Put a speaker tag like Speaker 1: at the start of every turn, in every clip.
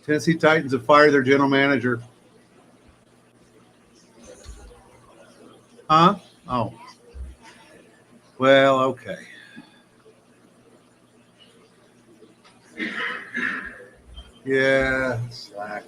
Speaker 1: Tennessee Titans have fired their general manager. Huh? Oh. Well, okay. Yeah, slack.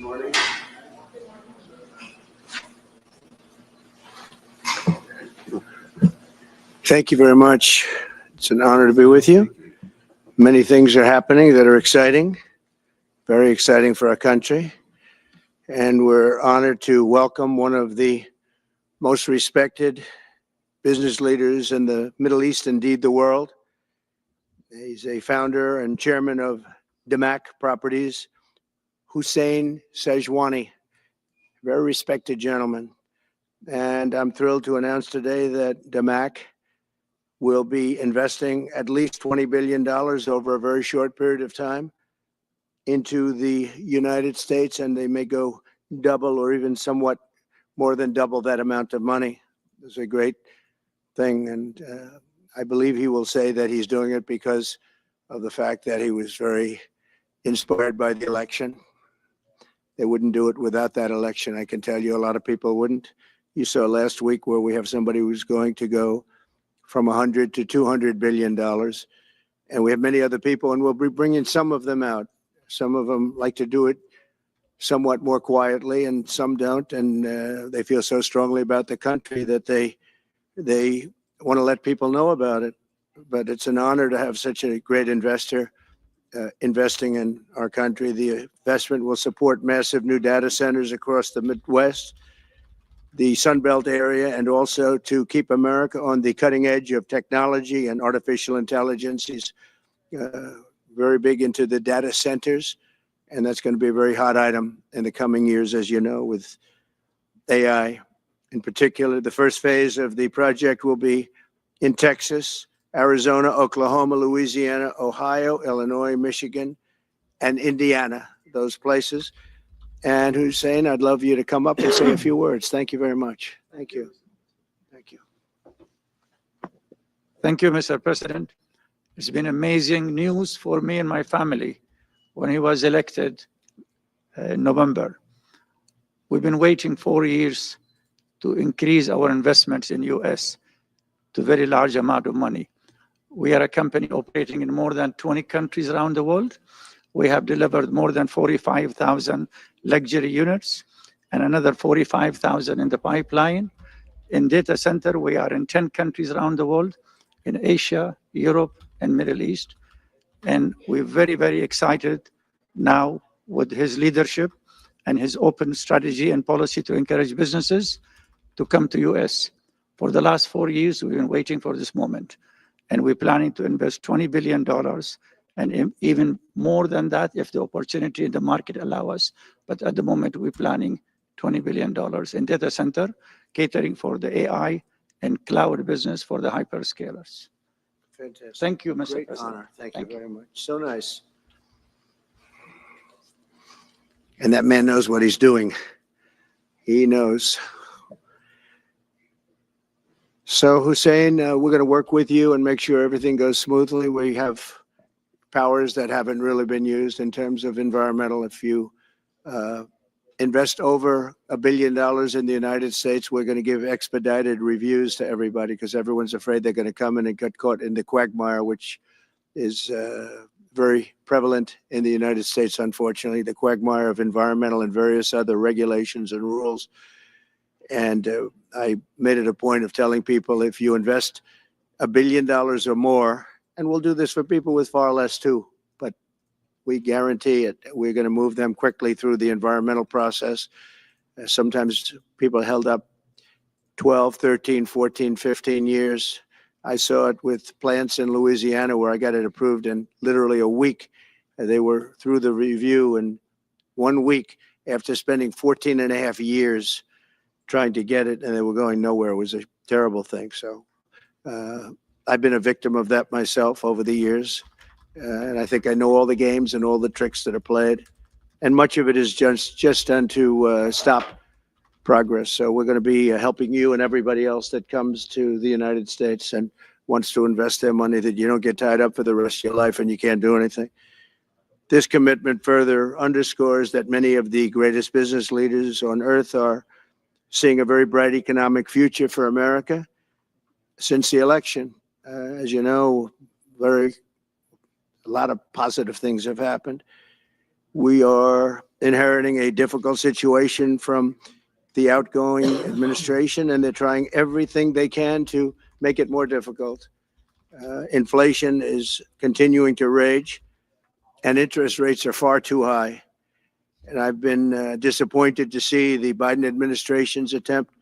Speaker 2: Morning. Thank you very much. It's an honor to be with you. Many things are happening that are exciting, very exciting for our country. And we're honored to welcome one of the most respected business leaders in the Middle East, indeed the world. He's a founder and chairman of Damac Properties, Hussein Sajwani, very respected gentleman. And I'm thrilled to announce today that Damac will be investing at least $20 billion over a very short period of time into the United States, and they may go double or even somewhat more than double that amount of money. It's a great thing, and I believe he will say that he's doing it because of the fact that he was very inspired by the election. They wouldn't do it without that election. I can tell you a lot of people wouldn't. You saw last week where we have somebody who's going to go from 100 to $200 billion. And we have many other people, and we'll be bringing some of them out. Some of them like to do it somewhat more quietly, and some don't. And they feel so strongly about the country that they want to let people know about it. But it's an honor to have such a great investor investing in our country. The investment will support massive new data centers across the Midwest, the Sun Belt area, and also to keep America on the cutting edge of technology and artificial intelligence. He's very big into the data centers, and that's going to be a very hot item in the coming years, as you know, with AI. In particular, the first phase of the project will be in Texas, Arizona, Oklahoma, Louisiana, Ohio, Illinois, Michigan, and Indiana, those places. And Hussein, I'd love you to come up and say a few words. Thank you very much. Thank you. Thank you.
Speaker 3: Thank you, Mr. President. It's been amazing news for me and my family when he was elected in November. We've been waiting 4 years to increase our investments in U.S. to a very large amount of money. We are a company operating in more than 20 countries around the world. We have delivered more than 45,000 luxury units and another 45,000 in the pipeline. In data center, we are in 10 countries around the world, in Asia, Europe, and Middle East. And we're very, very excited now with his leadership and his open strategy and policy to encourage businesses to come to U.S. For the last 4 years, we've been waiting for this moment. And we're planning to invest $20 billion and even more than that if the opportunity in the market allow us. But at the moment, we're planning $20 billion in data center, catering for the AI and cloud business for the hyperscalers.
Speaker 2: Fantastic.
Speaker 3: Thank you, Mr.
Speaker 2: Great
Speaker 3: President.
Speaker 2: honor. Thank you very much. So nice. And that man knows what he's doing. He knows. So, Hussein, we're going to work with you and make sure everything goes smoothly. We have powers that haven't really been used in terms of environmental. If you invest over $1 billion in the United States, we're going to give expedited reviews to everybody because everyone's afraid they're going to come in and get caught in the quagmire, which is very prevalent in the United States, unfortunately, the quagmire of environmental and various other regulations and rules. And I made it a point of telling people, if you invest $1 billion or more, and we'll do this for people with far less too, but we guarantee it. We're going to move them quickly through the environmental process. Sometimes people held up 12, 13, 14, 15 years. I saw it with plants in Louisiana where I got it approved in literally a week. They were through the review in 1 week after spending 14 and a half years trying to get it, and they were going nowhere. It was a terrible thing. So I've been a victim of that myself over the years. And I think I know all the games and all the tricks that are played. And much of it is just done to stop progress. So we're going to be helping you and everybody else that comes to the United States and wants to invest their money, that you don't get tied up for the rest of your life and you can't do anything. This commitment further underscores that many of the greatest business leaders on earth are seeing a very bright economic future for America since the election. As you know, a lot of positive things have happened. We are inheriting a difficult situation from the outgoing administration, and they're trying everything they can to make it more difficult. Inflation is continuing to rage, and interest rates are far too high. And I've been disappointed to see the Biden administration's attempt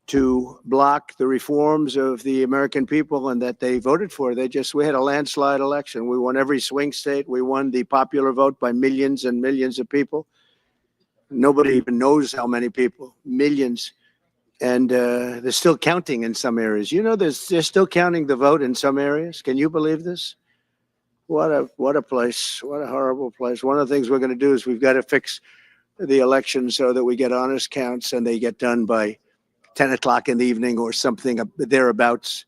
Speaker 2: to block the reforms of the American people and that they voted for. We had a landslide election. We won every swing state. We won the popular vote by millions and millions of people. Nobody even knows how many people, millions. And they're still counting in some areas. You know, they're still counting the vote in some areas. Can you believe this? What a place. What a horrible place. One of the things we're going to do is we've got to fix the election so that we get honest counts and they get done by 10 o'clock in the evening or something thereabouts.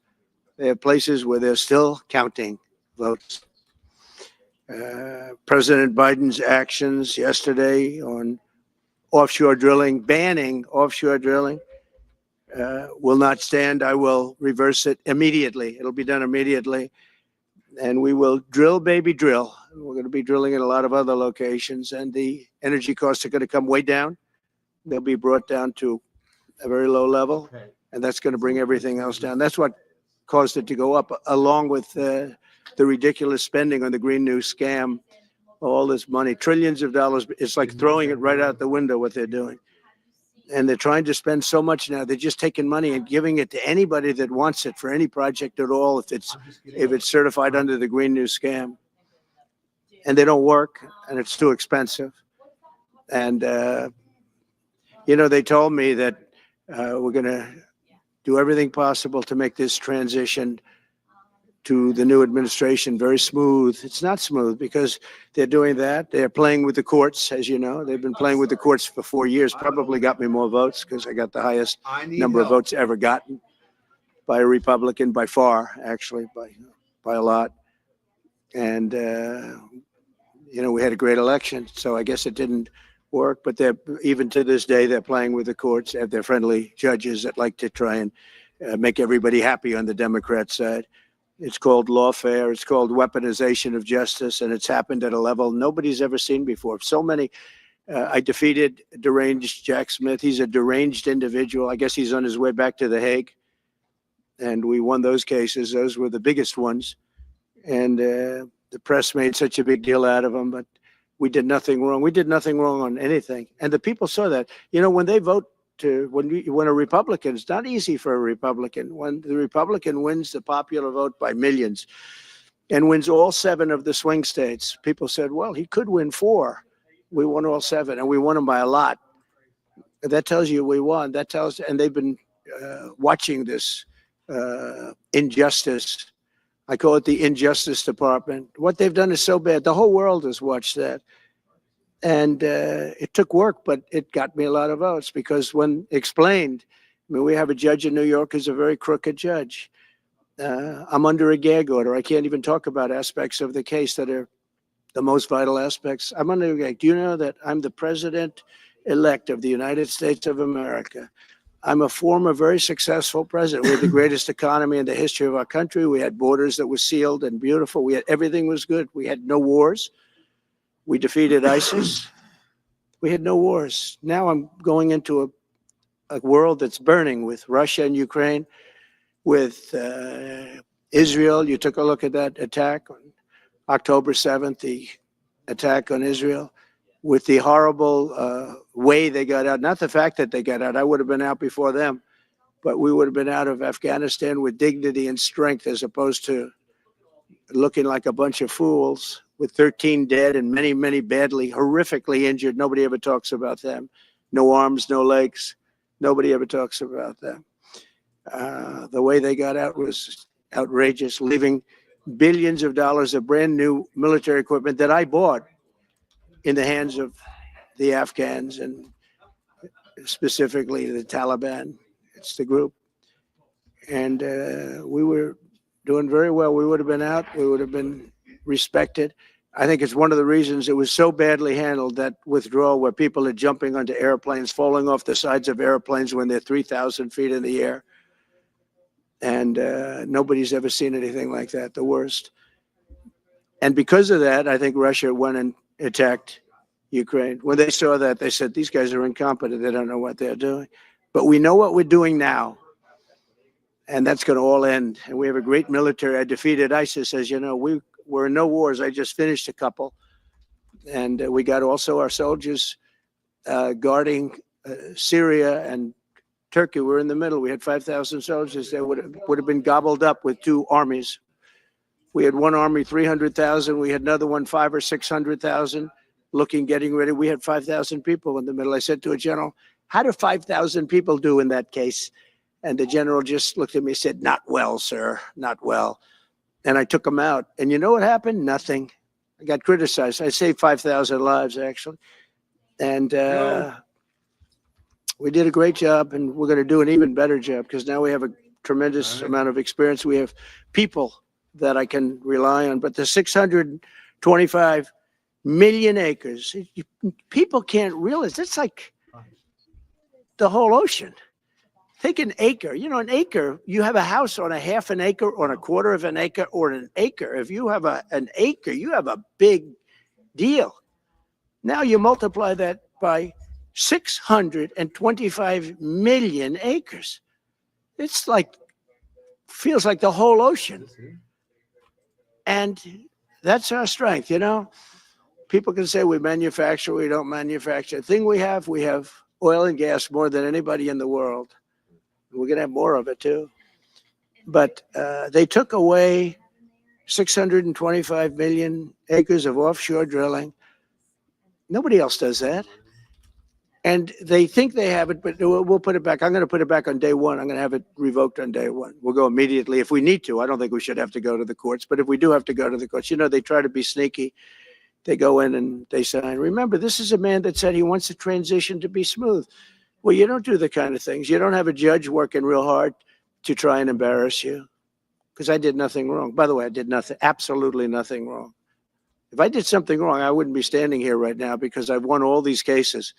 Speaker 2: There are places where they're still counting votes. President Biden's actions yesterday on offshore drilling, banning offshore drilling, will not stand. I will reverse it immediately. It'll be done immediately. And we will drill, baby, drill. We're going to be drilling in a lot of other locations, and the energy costs are going to come way down. They'll be brought down to a very low level, and that's going to bring everything else down. That's what caused it to go up, along with the ridiculous spending on the Green New scam. All this money, trillions of dollars. It's like throwing it right out the window, what they're doing. And they're trying to spend so much now. They're just taking money and giving it to anybody that wants it for any project at all, if it's certified under the Green New scam. And they don't work, and it's too expensive. And, they told me that we're going to do everything possible to make this transition to the new administration very smooth. It's not smooth because they're doing that. They're playing with the courts, as you know. They've been playing with the courts for 4 years, probably got me more votes because I got the highest number of votes ever gotten by a Republican, by far, actually, by a lot. And, we had a great election, so I guess it didn't work. But even to this day, they're playing with the courts. They have their friendly judges that like to try and make everybody happy on the Democrat side. It's called lawfare. It's called weaponization of justice, and it's happened at a level nobody's ever seen before. So many. I defeated deranged Jack Smith. He's a deranged individual. I guess he's on his way back to The Hague, and we won those cases. Those were the biggest ones, and the press made such a big deal out of them. But we did nothing wrong. We did nothing wrong on anything, and the people saw that. When they vote. When a Republican, it's not easy for a Republican. When the Republican wins the popular vote by millions and wins all 7 of the swing states, people said, well, he could win 4. We won all 7, and we won them by a lot. That tells you we won. And they've been watching this injustice. I call it the Injustice Department. What they've done is so bad. The whole world has watched that. And it took work, but it got me a lot of votes because when explained, I mean, we have a judge in New York who's a very crooked judge. I'm under a gag order. I can't even talk about aspects of the case that are the most vital aspects. I'm under a gag. Do you know that I'm the president-elect of the United States of America? I'm a former very successful president. We had the greatest economy in the history of our country. We had borders that were sealed and beautiful. We had everything was good. We had no wars. We defeated ISIS. We had no wars. Now I'm going into a world that's burning with Russia and Ukraine, with Israel. You took a look at that attack on October 7th, the attack on Israel, with the horrible way they got out. Not the fact that they got out. I would have been out before them, but we would have been out of Afghanistan with dignity and strength as opposed to looking like a bunch of fools with 13 dead and many, many badly, horrifically injured. Nobody ever talks about them. No arms, no legs. Nobody ever talks about them. The way they got out was outrageous, leaving billions of dollars of brand new military equipment that I bought in the hands of the Afghans and specifically the Taliban. It's the group. And we were doing very well. We would have been out. We would have been respected. I think it's one of the reasons it was so badly handled, that withdrawal where people are jumping onto airplanes, falling off the sides of airplanes when they're 3,000 feet in the air. And nobody's ever seen anything like that, the worst. And because of that, I think Russia went and attacked Ukraine. When they saw that, they said, these guys are incompetent. They don't know what they're doing. But we know what we're doing now. And that's going to all end. And we have a great military. I defeated ISIS, as you know. We're in no wars. I just finished a couple. And we got also our soldiers guarding Syria and Turkey. We're in the middle. We had 5,000 soldiers that would have been gobbled up with two armies. We had one army, 300,000. We had another one, 500,000 or 600,000, getting ready. We had 5,000 people in the middle. I said to a general, how do 5,000 people do in that case? And the general just looked at me and said, not well, sir, not well. And I took him out. And you know what happened? Nothing. I got criticized. I saved 5,000 lives, actually. And we did a great job, and we're going to do an even better job because now we have a tremendous amount of experience. We have people that I can rely on. But the 625 million acres, people can't realize, it's like the whole ocean. Take an acre. You know, an acre, you have a house on a half an acre, on a quarter of an acre, or an acre. If you have an acre, you have a big deal. Now you multiply that by 625 million acres. It's like, feels like the whole ocean. And that's our strength, you know. People can say we manufacture, we don't manufacture. The thing we have oil and gas more than anybody in the world. We're going to have more of it too. But they took away 625 million acres of offshore drilling. Nobody else does that. And they think they have it, but we'll put it back. I'm going to put it back on day one. I'm going to have it revoked on day one. We'll go immediately if we need to. I don't think we should have to go to the courts. But if we do have to go to the courts, you know, they try to be sneaky. They go in and they sign. Remember, this is a man that said he wants the transition to be smooth. Well, you don't do the kind of things. You don't have a judge working real hard to try and embarrass you. Because I did nothing wrong. By the way, I did nothing, absolutely nothing wrong. If I did something wrong, I wouldn't be standing here right now because I've won all these cases.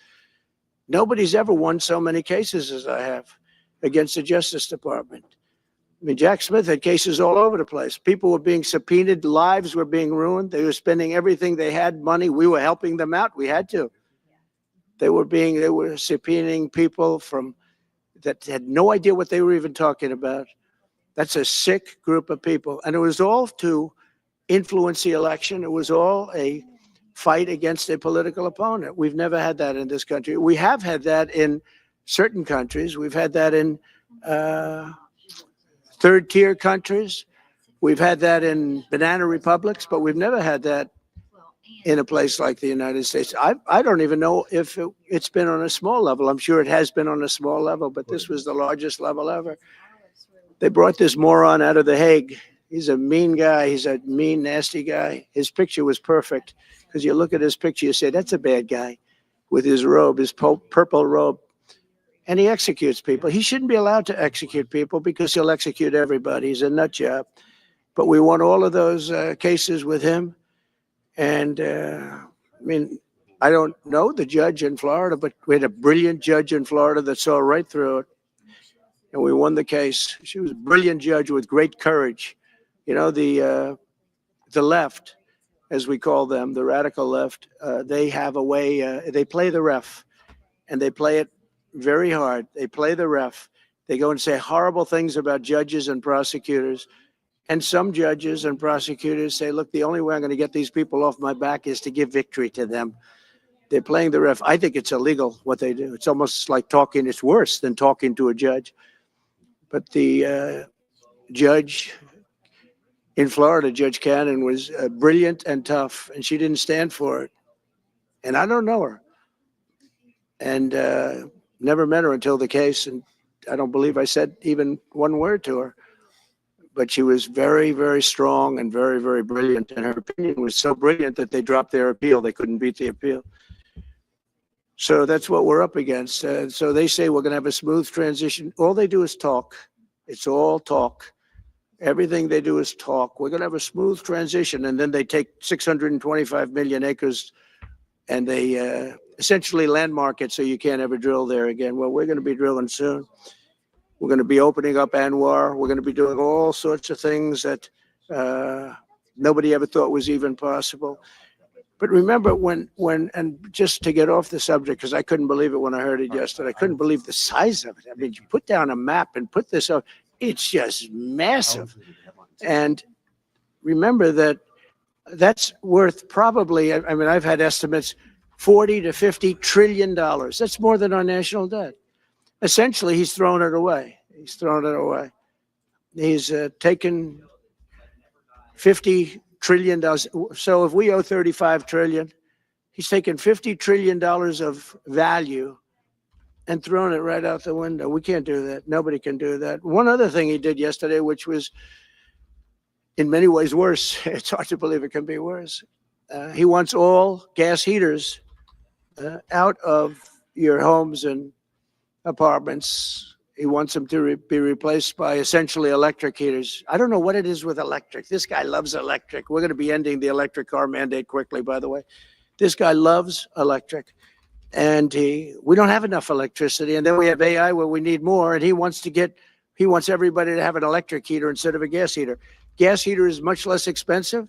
Speaker 2: Nobody's ever won so many cases as I have against the Justice Department. I mean, Jack Smith had cases all over the place. People were being subpoenaed. Lives were being ruined. They were spending everything they had, money. We were helping them out. We had to. They were subpoenaing people that had no idea what they were even talking about. That's a sick group of people. And it was all to influence the election. It was all a fight against a political opponent. We've never had that in this country. We have had that in certain countries. We've had that in third-tier countries. We've had that in banana republics, but we've never had that in a place like the United States. I don't even know if it's been on a small level. I'm sure it has been on a small level, but this was the largest level ever. They brought this moron out of The Hague. He's a mean guy. He's a mean, nasty guy. His picture was perfect Because you look at his picture, you say, that's a bad guy with his robe, his purple robe. And he executes people. He shouldn't be allowed to execute people because he'll execute everybody. He's a nut job. But we won all of those cases with him. And I mean, I don't know the judge in Florida, but we had a brilliant judge in Florida that saw right through it. And we won the case. She was a brilliant judge with great courage. You know, the left, as we call them, the radical left, they have a way, they play the ref, and they play it very hard. They play the ref. They go and say horrible things about judges and prosecutors. And some judges and prosecutors say, look, the only way I'm going to get these people off my back is to give victory to them. They're playing the ref. I think it's illegal what they do. It's almost like talking. It's worse than talking to a judge. But the judge in Florida, Judge Cannon, was brilliant and tough, and she didn't stand for it. And I don't know her. And never met her until the case, and I don't believe I said even one word to her. But she was very, very strong and very, very brilliant. And her opinion was so brilliant that they dropped their appeal. They couldn't beat the appeal. So that's what we're up against. So they say we're going to have a smooth transition. All they do is talk. It's all talk. Everything they do is talk. We're going to have a smooth transition. And then they take 625 million acres and they essentially landmark it so you can't ever drill there again. Well, we're going to be drilling soon. We're going to be opening up Anwar. We're going to be doing all sorts of things that nobody ever thought was even possible. But remember and just to get off the subject, because I couldn't believe it when I heard it yesterday. I couldn't believe the size of it. I mean, you put down a map and put this up, it's just massive. And remember that that's worth probably, I mean, I've had estimates, 40 to 50 trillion dollars. That's more than our national debt. Essentially, he's thrown it away. He's thrown it away. He's taken $50 trillion. So if we owe 35 trillion, he's taken $50 trillion of value and thrown it right out the window. We can't do that. Nobody can do that. One other thing he did yesterday, which was in many ways worse. It's hard to believe it can be worse. He wants all gas heaters out of your homes and apartments. He wants them to be replaced by essentially electric heaters. I don't know what it is with electric. This guy loves electric. We're going to be ending the electric car mandate quickly, by the way. This guy loves electric. And we don't have enough electricity. And then we have AI where we need more. And he wants everybody to have an electric heater instead of a gas heater. Gas heater is much less expensive.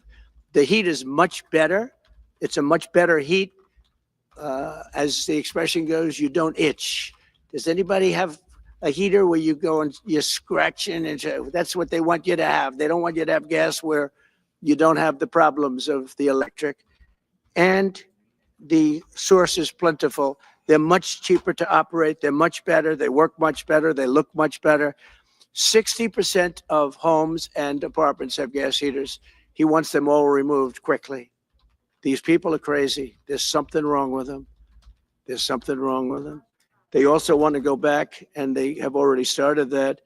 Speaker 2: The heat is much better. It's a much better heat. As the expression goes, you don't itch. Does anybody have a heater where you go and you're scratching? And that's what they want you to have. They don't want you to have gas where you don't have the problems of the electric. And the source is plentiful. They're much cheaper to operate. They're much better. They work much better. They look much better. 60% of homes and apartments have gas heaters. He wants them all removed quickly. These people are crazy. There's something wrong with them. There's something wrong with them. They also want to go back, and they have already started that,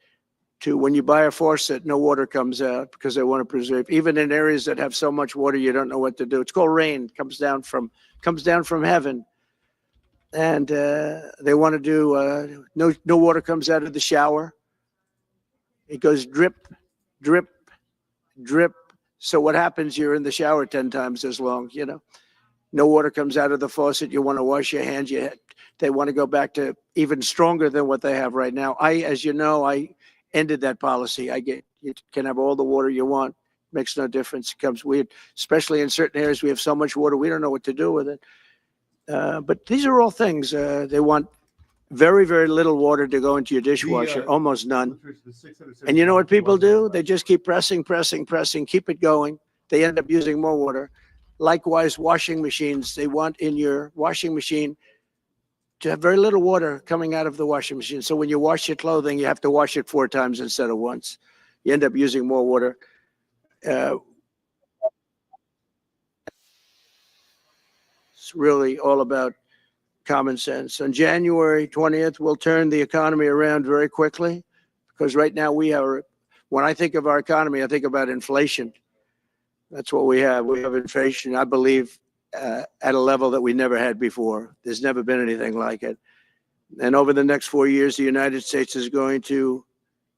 Speaker 2: to when you buy a faucet, no water comes out because they want to preserve. Even in areas that have so much water, you don't know what to do. It's called rain. It comes down from heaven. And they want to do, no water comes out of the shower. It goes drip, drip, drip. So what happens? You're in the shower 10 times as long, you know. No water comes out of the faucet. You want to wash your hands. They want to go back to even stronger than what they have right now. As you know, I ended that policy. You can have all the water you want. Makes no difference. It comes weird, especially in certain areas. We have so much water, we don't know what to do with it. But these are all things. They want very, very little water to go into your dishwasher, almost none. And you know what people do? They just keep pressing, keep it going. They end up using more water. Likewise, washing machines. They want in your washing machine to have very little water coming out of the washing machine. So when you wash your clothing, you have to wash it 4 times instead of once. You end up using more water. It's really all about common sense. On January 20th, we'll turn the economy around very quickly, because right now when I think of our economy, I think about inflation. That's what we have. We have inflation. I believe at a level that we never had before. There's never been anything like it. And over the next 4 years, the United States is going to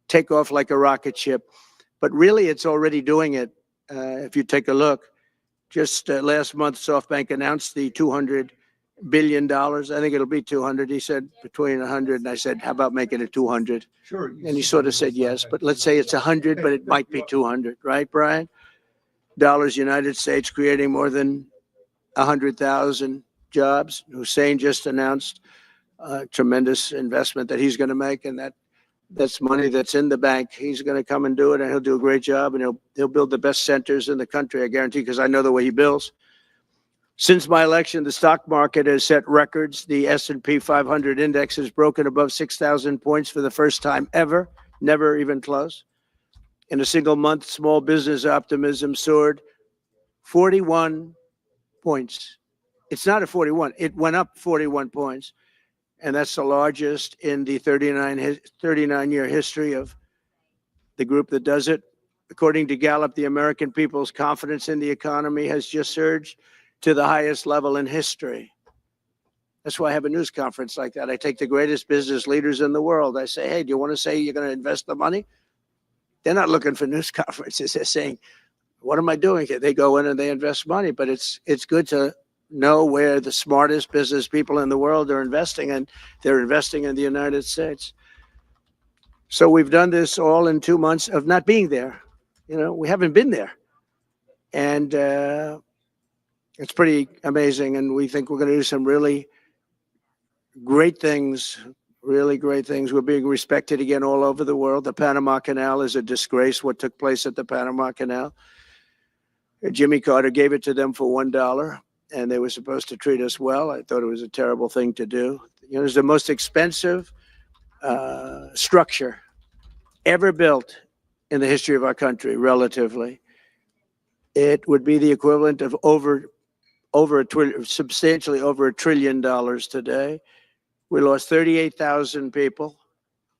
Speaker 2: take off like a rocket ship. But really, it's already doing it. If you take a look, just last month, SoftBank announced the $200 billion. I think it'll be 200. He said between 100, and I said, how about making it 200?
Speaker 1: Sure.
Speaker 2: And he sort of said yes, but let's say it's 100, but it might be 200, right, Brian? Dollars, United States, creating more than 100,000 jobs. Hussein just announced a tremendous investment that he's going to make, and that's money that's in the bank. He's going to come and do it, and he'll do a great job, and he'll build the best centers in the country, I guarantee, because I know the way he builds. Since my election, the stock market has set records. The S&P 500 index has broken above 6,000 points for the first time ever, never even close. In a single month, small business optimism soared 41 points. It's not a 41. It went up 41 points. And that's the largest in the 39-year history of the group that does it. According to Gallup, the American people's confidence in the economy has just surged to the highest level in history. That's why I have a news conference like that. I take the greatest business leaders in the world. I say, hey, do you want to say you're going to invest the money? They're not looking for news conferences. They're saying, what am I doing here? They go in and they invest money, but it's good to know where the smartest business people in the world are investing, and they're investing in the United States. So we've done this all in 2 months of not being there. We haven't been there. And it's pretty amazing. And we think we're going to do some really great things, really great things. We're being respected again all over the world. The Panama Canal is a disgrace, what took place at the Panama Canal. Jimmy Carter gave it to them for $1. And they were supposed to treat us well. I thought it was a terrible thing to do. It's the most expensive structure ever built in the history of our country, relatively. It would be the equivalent of substantially over $1 trillion today. We lost 38,000 people.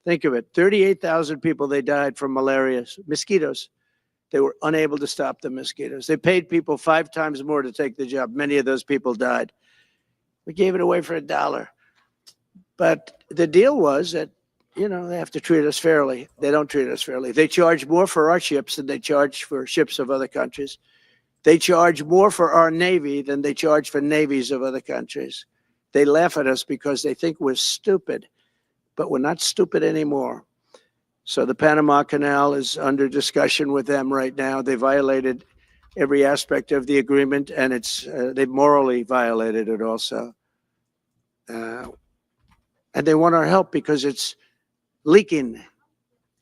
Speaker 2: Think of it, 38,000 people, they died from malaria, mosquitoes. They were unable to stop the mosquitoes. They paid people 5 times more to take the job. Many of those people died. We gave it away for $1. But the deal was that, they have to treat us fairly. They don't treat us fairly. They charge more for our ships than they charge for ships of other countries. They charge more for our Navy than they charge for navies of other countries. They laugh at us because they think we're stupid, but we're not stupid anymore. So the Panama Canal is under discussion with them right now. They violated every aspect of the agreement, and they morally violated it also. And they want our help because it's leaking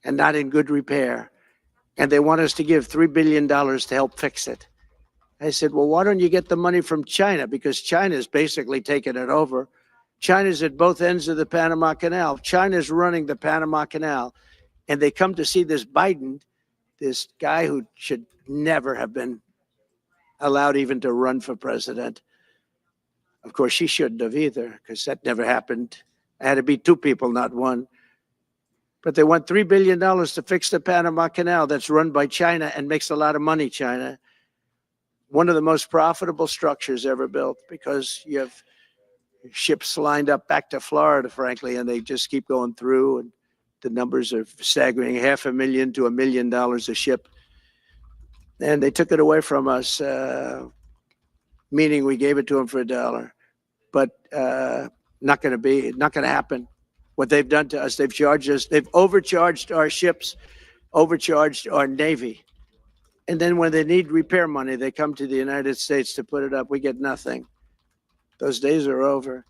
Speaker 2: and not in good repair. And they want us to give $3 billion to help fix it. I said, well, why don't you get the money from China? Because China's basically taken it over. China's at both ends of the Panama Canal. China's running the Panama Canal. And they come to see this Biden, this guy who should never have been allowed even to run for president. Of course, she shouldn't have either, because that never happened. It had to be 2 people, not 1. But they want $3 billion to fix the Panama Canal that's run by China and makes a lot of money, China. One of the most profitable structures ever built, because you have ships lined up back to Florida, frankly, and they just keep going through. And the numbers are staggering, $500,000 to $1 million a ship. And they took it away from us, meaning we gave it to them for $1. But not going to happen. What they've done to us, they've charged us, they've overcharged our ships, overcharged our Navy. And then when they need repair money, they come to the United States to put it up. We get nothing. Those days are over.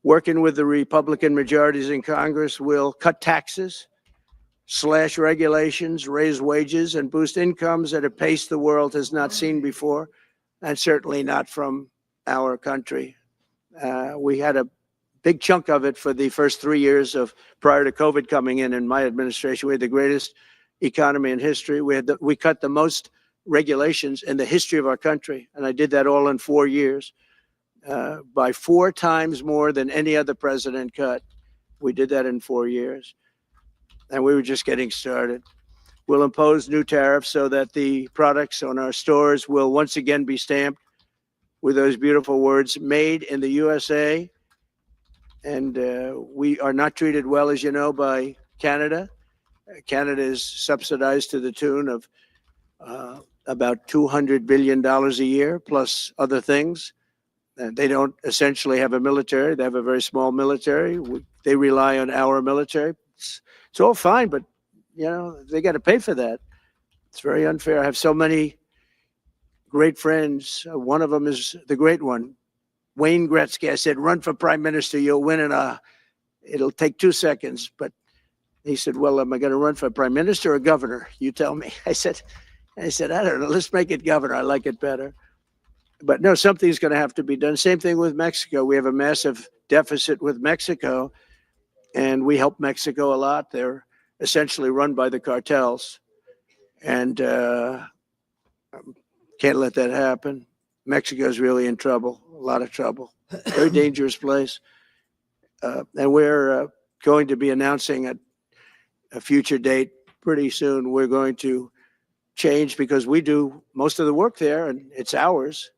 Speaker 2: Working with the Republican majorities in Congress, will cut taxes, slash regulations, raise wages, and boost incomes at a pace the world has not seen before, and certainly not from our country. We had a big chunk of it for the first 3 years prior to COVID coming in my administration. We had the greatest economy in history. We cut the most regulations in the history of our country, and I did that all in 4 years. By 4 times more than any other president cut. We did that in 4 years. And we were just getting started. We'll impose new tariffs so that the products on our stores will once again be stamped with those beautiful words, made in the USA. And we are not treated well, as you know, by Canada. Canada is subsidized to the tune of about $200 billion a year, plus other things. They don't essentially have a military. They have a very small military. They rely on our military. It's all fine, but, you know, they got to pay for that. It's very unfair. I have so many great friends. One of them is the great one, Wayne Gretzky. I said, run for prime minister. You'll win it'll take 2 seconds. But he said, well, am I going to run for prime minister or governor? You tell me. I said, I don't know. Let's make it governor. I like it better. But no, something's going to have to be done. Same thing with Mexico. We have a massive deficit with Mexico, and we help Mexico a lot. They're essentially run by the cartels, and can't let that happen. Mexico's really in trouble, a lot of trouble. Very dangerous place. And we're going to be announcing at a future date pretty soon. We're going to change, because we do most of the work there and it's ours.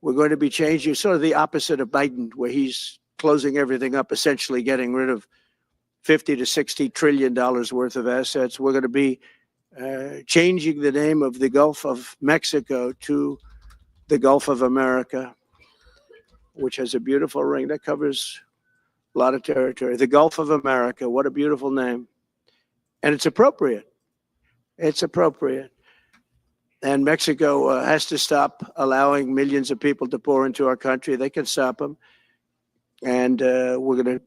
Speaker 2: We're going to be changing, sort of the opposite of Biden, where he's closing everything up, essentially getting rid of $50 to $60 trillion worth of assets. We're going to be changing the name of the Gulf of Mexico to the Gulf of America, which has a beautiful ring that covers a lot of territory. The Gulf of America, what a beautiful name. And it's appropriate. It's appropriate. And Mexico has to stop allowing millions of people to pour into our country. They can stop them. And we're going to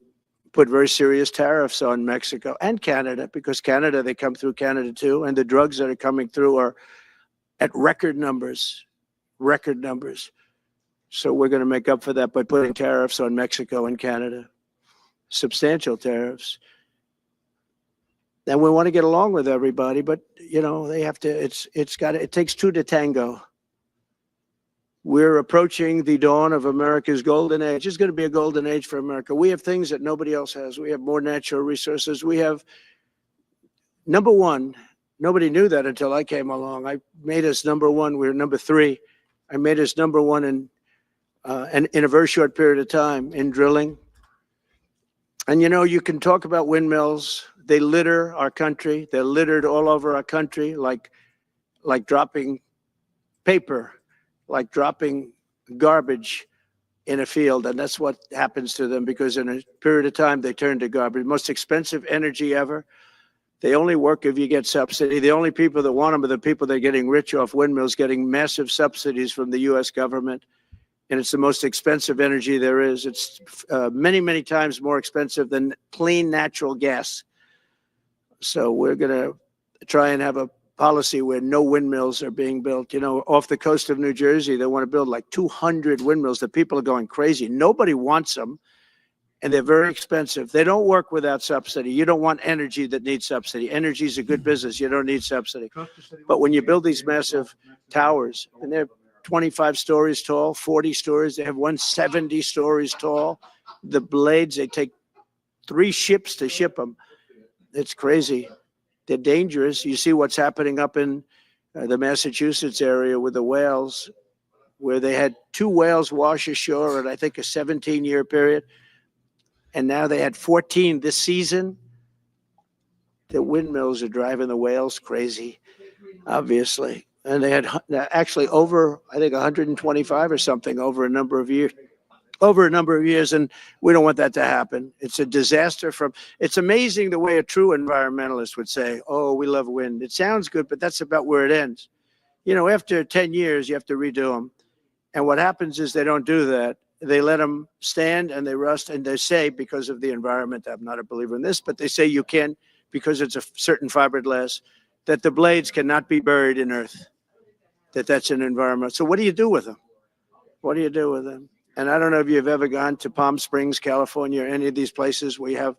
Speaker 2: put very serious tariffs on Mexico and Canada, because Canada, they come through Canada too. And the drugs that are coming through are at record numbers. So we're going to make up for that by putting tariffs on Mexico and Canada, substantial tariffs. And we want to get along with everybody, but you know, they have to, it takes two to tango. We're approaching the dawn of America's golden age. It's going to be a golden age for America. We have things that nobody else has. We have more natural resources. We have, number one, nobody knew that until I came along. I made us number one. We were number three. I made us number one in a very short period of time in drilling. And you know, you can talk about windmills. They litter our country. They're littered all over our country, like dropping paper, like dropping garbage in a field. And that's what happens to them, because in a period of time, they turn to garbage. Most expensive energy ever. They only work if you get subsidy. The only people that want them are the people that are getting rich off windmills, getting massive subsidies from the U.S. government. And it's the most expensive energy there is. It's many, many times more expensive than clean natural gas. So we're going to try and have a policy where no windmills are being built. You know, off the coast of New Jersey, they want to build like 200 windmills. The people are going crazy. Nobody wants them, and they're very expensive. They don't work without subsidy. You don't want energy that needs subsidy. Energy is a good business. You don't need subsidy. But when you build these massive towers, and they're 25 stories tall, 40 stories, they have one 70 stories tall. The blades, they take 3 ships to ship them. It's crazy. They're dangerous. You see what's happening up in the Massachusetts area with the whales, where they had 2 whales wash ashore in, I think, a 17-year period. And now they had 14 this season. The windmills are driving the whales crazy, obviously. And they had actually over, I think, 125 or something over a number of years. And we don't want that to happen. It's a disaster. It's amazing the way a true environmentalist would say, oh, we love wind. It sounds good, but that's about where it ends. You know, after 10 years, you have to redo them. And what happens is they don't do that. They let them stand and they rust, and they say, because of the environment, I'm not a believer in this, but they say you can, because it's a certain fiberglass, that the blades cannot be buried in earth, that's an environment. So what do you do with them? What do you do with them? And I don't know if you've ever gone to Palm Springs, California, or any of these places where you have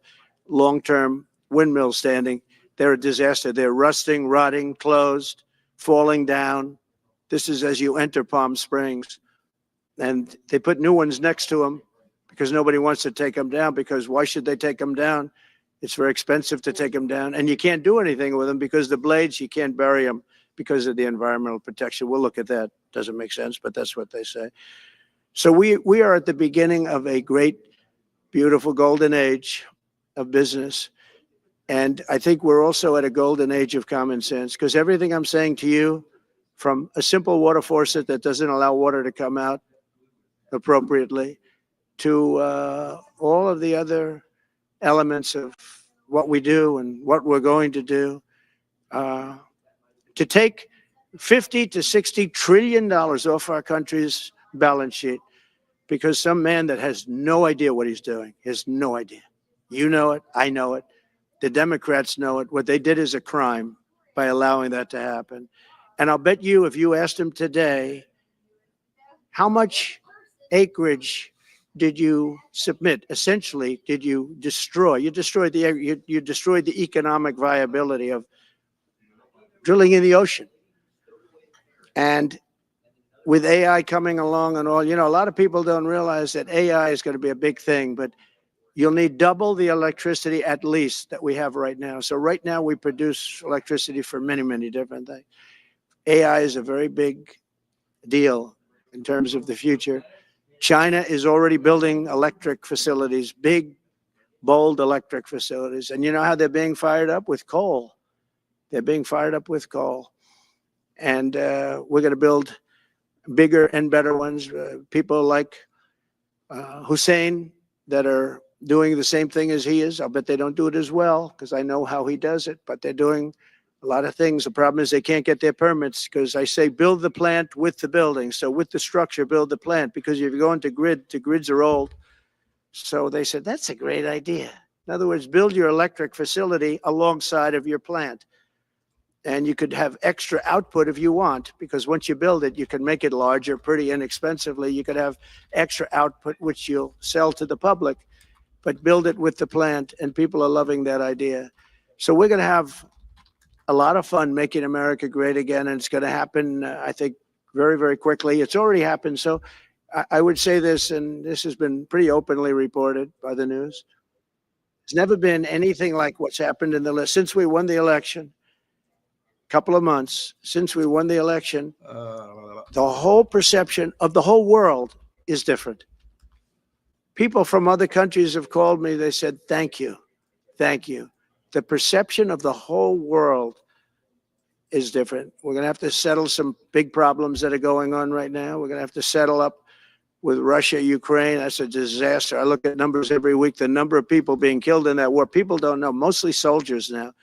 Speaker 2: long-term windmills standing. They're a disaster. They're rusting, rotting, closed, falling down. This is as you enter Palm Springs. And they put new ones next to them because nobody wants to take them down, because why should they take them down? It's very expensive to take them down. And you can't do anything with them because the blades, you can't bury them because of the environmental protection. We'll look at that. Doesn't make sense, but that's what they say. So we are at the beginning of a great, beautiful golden age of business. And I think we're also at a golden age of common sense, because everything I'm saying to you, from a simple water faucet that doesn't allow water to come out appropriately, to all of the other elements of what we do and what we're going to do, to take 50 to 60 trillion dollars off our country's balance sheet because some man that has no idea what he's doing has no idea. You know it, I know it, the Democrats know it. What they did is a crime by allowing that to happen. And I'll bet you, if you asked him today, how much acreage did you submit? Essentially, did you destroy? You destroyed the economic viability of drilling in the ocean. And with AI coming along and all, a lot of people don't realize that AI is going to be a big thing, but you'll need double the electricity at least that we have right now. So right now we produce electricity for many, many different things. AI is a very big deal in terms of the future. China is already building electric facilities, big, bold electric facilities. And you know how they're being fired up? With coal. They're being fired up with coal. And we're going to build bigger and better ones. People like Hussein that are doing the same thing as he is. I'll bet they don't do it as well because I know how he does it, but they're doing a lot of things. The problem is they can't get their permits because I say build the plant with the building. So with the structure, build the plant, because if you go into grids are old. So they said, that's a great idea. In other words, build your electric facility alongside of your plant. And you could have extra output if you want, because once you build it, you can make it larger pretty inexpensively. You could have extra output, which you'll sell to the public, but build it with the plant, and people are loving that idea. So we're going to have a lot of fun making America great again, and it's going to happen, I think, very, very quickly. It's already happened. So I would say this, and this has been pretty openly reported by the news. There's never been anything like what's happened in the list since we won the election. Couple of months since we won the election, the whole perception of the whole world is different. People from other countries have called me. They said, thank you. Thank you. The perception of the whole world is different. We're going to have to settle some big problems that are going on right now. We're going to have to settle up with Russia, Ukraine. That's a disaster. I look at numbers every week, the number of people being killed in that war. People don't know, mostly soldiers now.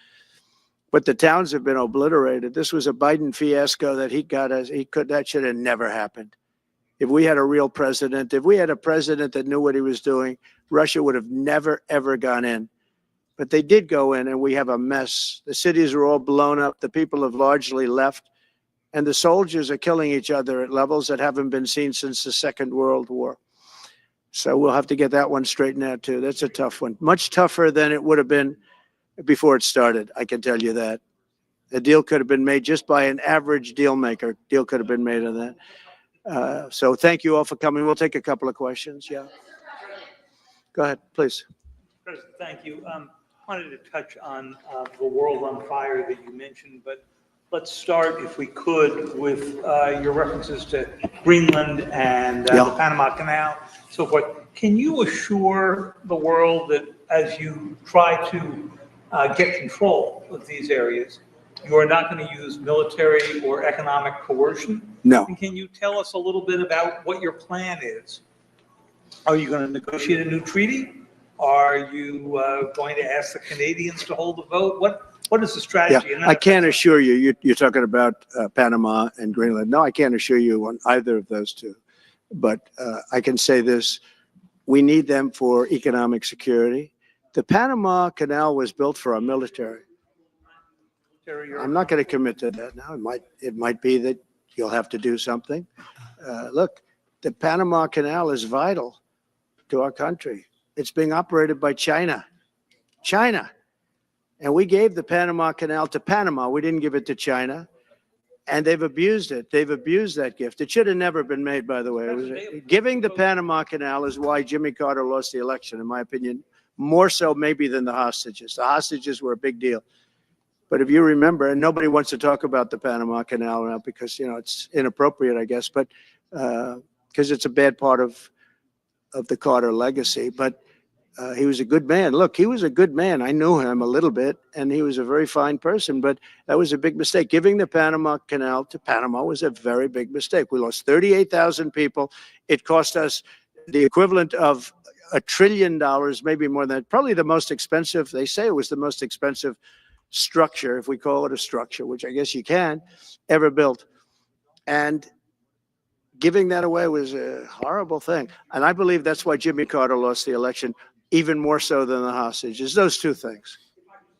Speaker 2: But the towns have been obliterated. This was a Biden fiasco that that should have never happened. If we had a real president, if we had a president that knew what he was doing, Russia would have never, ever gone in. But they did go in, and we have a mess. The cities are all blown up. The people have largely left. And the soldiers are killing each other at levels that haven't been seen since the Second World War. So we'll have to get that one straightened out, too. That's a tough one. Much tougher than it would have been before it started, I can tell you that. A deal could have been made just by an average deal maker. Deal could have been made on that. So thank you all for coming. We'll take a couple of questions. Yeah. Go ahead, please.
Speaker 4: President, thank you. Wanted to touch on the world on fire that you mentioned, but let's start, if we could, with your references to Greenland and the Panama Canal, so forth. Can you assure the world that as you try to get control of these areas, you are not going to use military or economic coercion?
Speaker 2: No.
Speaker 4: And can you tell us a little bit about what your plan is? Are you going to negotiate a new treaty? Are you going to ask the Canadians to hold the vote? What is the strategy?
Speaker 2: Yeah, I can't assure you. You're talking about Panama and Greenland. No, I can't assure you on either of those two. But I can say this. We need them for economic security. The Panama Canal was built for our military. I'm not going to commit to that now. It might be that you'll have to do something. Look, the Panama Canal is vital to our country. It's being operated by China. And we gave the Panama Canal to Panama. We didn't give it to China. And they've abused it. They've abused that gift. It should have never been made, by the way. Giving the Panama Canal is why Jimmy Carter lost the election, in my opinion, more so maybe than the hostages. The hostages were a big deal. But if you remember, and nobody wants to talk about the Panama Canal now because, it's inappropriate, I guess, but because it's a bad part of the Carter legacy. But he was a good man. Look, he was a good man. I knew him a little bit, and he was a very fine person. But that was a big mistake. Giving the Panama Canal to Panama was a very big mistake. We lost 38,000 people. It cost us the equivalent of $1 trillion, maybe more than that. Probably the most expensive. They say it was the most expensive structure, if we call it a structure, which I guess you can, ever built. And giving that away was a horrible thing. And I believe that's why Jimmy Carter lost the election, even more so than the hostages. Those two things.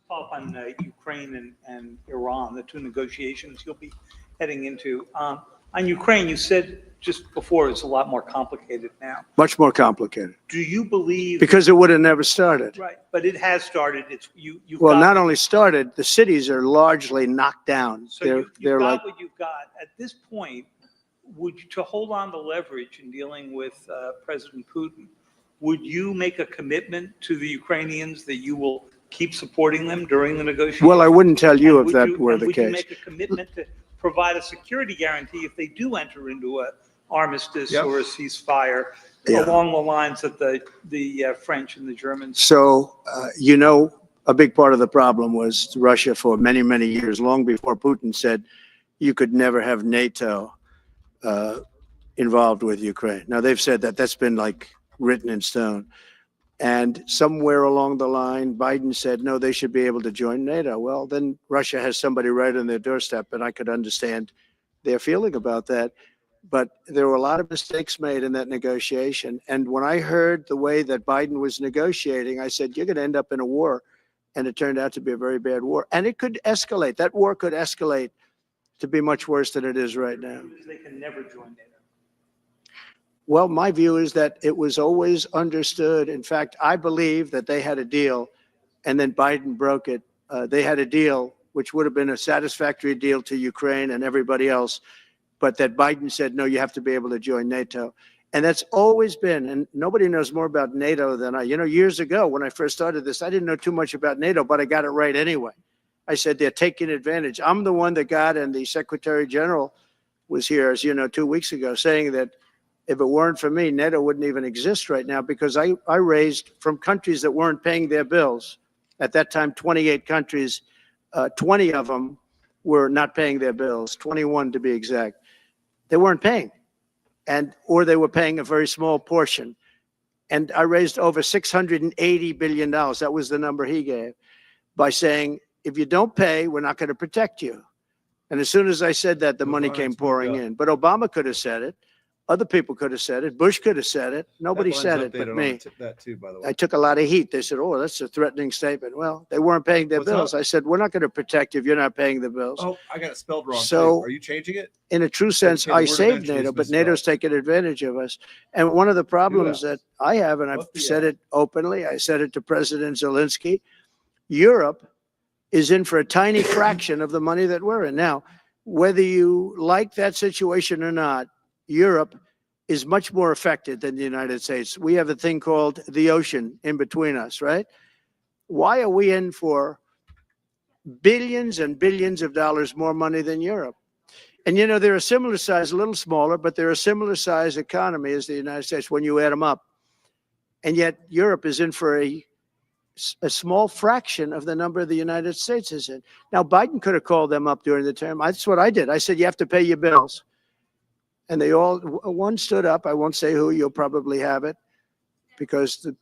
Speaker 4: Follow up on Ukraine and Iran, the two negotiations you'll be heading into. On Ukraine, you said just before it's a lot more complicated now.
Speaker 2: Much more complicated.
Speaker 4: Do you believe?
Speaker 2: Because it would have never started.
Speaker 4: Right, but it has started. It's you.
Speaker 2: Well, not only started, the cities are largely knocked down.
Speaker 4: So
Speaker 2: they're
Speaker 4: you've got
Speaker 2: like,
Speaker 4: what you've got at this point. Would you, to hold on to leverage in dealing with President Putin, would you make a commitment to the Ukrainians that you will keep supporting them during the negotiations?
Speaker 2: well, I wouldn't tell you
Speaker 4: And
Speaker 2: if
Speaker 4: would
Speaker 2: that
Speaker 4: you-
Speaker 2: were
Speaker 4: and
Speaker 2: the
Speaker 4: would you
Speaker 2: case.
Speaker 4: make a commitment to provide a security guarantee if they do enter into a armistice
Speaker 1: Yep.
Speaker 4: or a ceasefire
Speaker 2: Yeah.
Speaker 4: along the lines that the French and the Germans?
Speaker 2: So, a big part of the problem was Russia for many, many years, long before Putin said you could never have NATO involved with Ukraine. Now, they've said that that's been like written in stone. And somewhere along the line, Biden said, no, they should be able to join NATO. Well, then Russia has somebody right on their doorstep, and I could understand their feeling about that. But there were a lot of mistakes made in that negotiation. And when I heard the way that Biden was negotiating, I said, you're going to end up in a war. And it turned out to be a very bad war. And it could escalate. That war could escalate to be much worse than it is right now.
Speaker 4: They can never join NATO.
Speaker 2: Well, my view is that it was always understood. In fact, I believe that they had a deal and then Biden broke it. They had a deal which would have been a satisfactory deal to Ukraine and everybody else, but that Biden said, no, you have to be able to join NATO. And that's always been, and nobody knows more about NATO than I. Years ago when I first started this, I didn't know too much about NATO, but I got it right anyway. I said, they're taking advantage. I'm the one that got, and the Secretary General was here, as you know, 2 weeks ago, saying that if it weren't for me, NATO wouldn't even exist right now, because I raised from countries that weren't paying their bills. At that time, 28 countries, 20 of them were not paying their bills, 21 to be exact. They weren't paying, or they were paying a very small portion. And I raised over $680 billion. That was the number he gave, by saying, if you don't pay, we're not going to protect you. And as soon as I said that, the money came pouring in. But Obama could have said it. Other people could have said it. Bush could have said it. Nobody said it but me.
Speaker 1: That too, by the way.
Speaker 2: I took a lot of heat. They said, oh, that's a threatening statement. Well, they weren't paying their
Speaker 1: What's
Speaker 2: bills.
Speaker 1: up?
Speaker 2: I said, we're not going to protect you if you're not paying the bills.
Speaker 1: Oh, I got it spelled wrong.
Speaker 2: So-
Speaker 1: too. Are you changing it?
Speaker 2: In a true sense,
Speaker 1: Okay, the
Speaker 2: I
Speaker 1: word
Speaker 2: saved
Speaker 1: eventually
Speaker 2: NATO,
Speaker 1: is
Speaker 2: but
Speaker 1: misspelled.
Speaker 2: NATO's taken advantage of us. And one of the problems that I have, and I've
Speaker 1: What's the
Speaker 2: said it openly, I said it to President Zelensky, Europe is in for a tiny fraction of the money that we're in. Now, whether you like that situation or not, Europe is much more affected than the United States. We have a thing called the ocean in between us, right? Why are we in for billions and billions of dollars more money than Europe? And they're a similar size, a little smaller, but they're a similar size economy as the United States when you add them up. And yet Europe is in for a small fraction of the number the United States is in. Now, Biden could have called them up during the term. That's what I did. I said, you have to pay your bills. And they all, one stood up. I won't say who, you'll probably have it, because the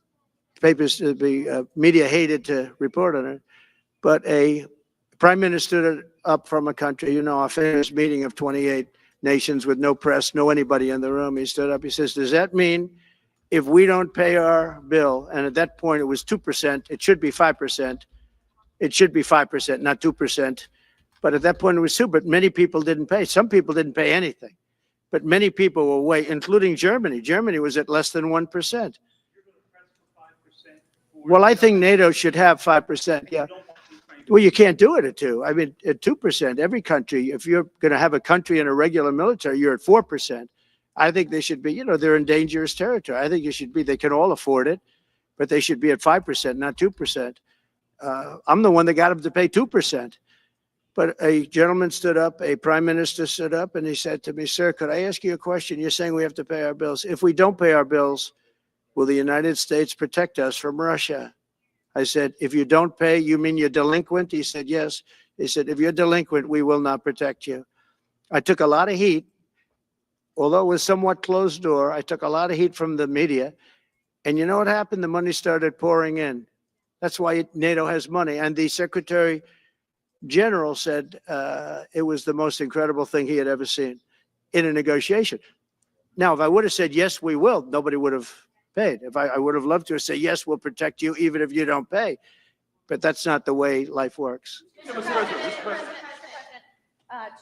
Speaker 2: papers, the media hated to report on it. But a prime minister stood up from a country, our famous meeting of 28 nations with no press, no anybody in the room. He stood up, he says, does that mean if we don't pay our bill, and at that point it was 2%, it should be 5%. It should be 5%, not 2%. But at that point it was 2%, but many people didn't pay. Some people didn't pay anything. But many people were way, including Germany. Germany was at less than 1%. Well, I think NATO should have 5%. Yeah. Well, you can't do it at 2%. I mean, at 2%, every country, if you're going to have a country in a regular military, you're at 4%. I think they should be, they're in dangerous territory. I think it should be, they can all afford it, but they should be at 5%, not 2%. I'm the one that got them to pay 2%. But a gentleman stood up, a prime minister stood up, and he said to me, "Sir, could I ask you a question? You're saying we have to pay our bills. If we don't pay our bills, will the United States protect us from Russia?" I said, "If you don't pay, you mean you're delinquent?" He said, "Yes." He said, "If you're delinquent, we will not protect you." I took a lot of heat, although it was somewhat closed door. I took a lot of heat from the media. And you know what happened? The money started pouring in. That's why NATO has money. And the Secretary General said it was the most incredible thing he had ever seen in a negotiation. Now, if I would have said, yes, we will, nobody would have paid. If I would have loved to say, yes, we'll protect you even if you don't pay. But that's not the way life works.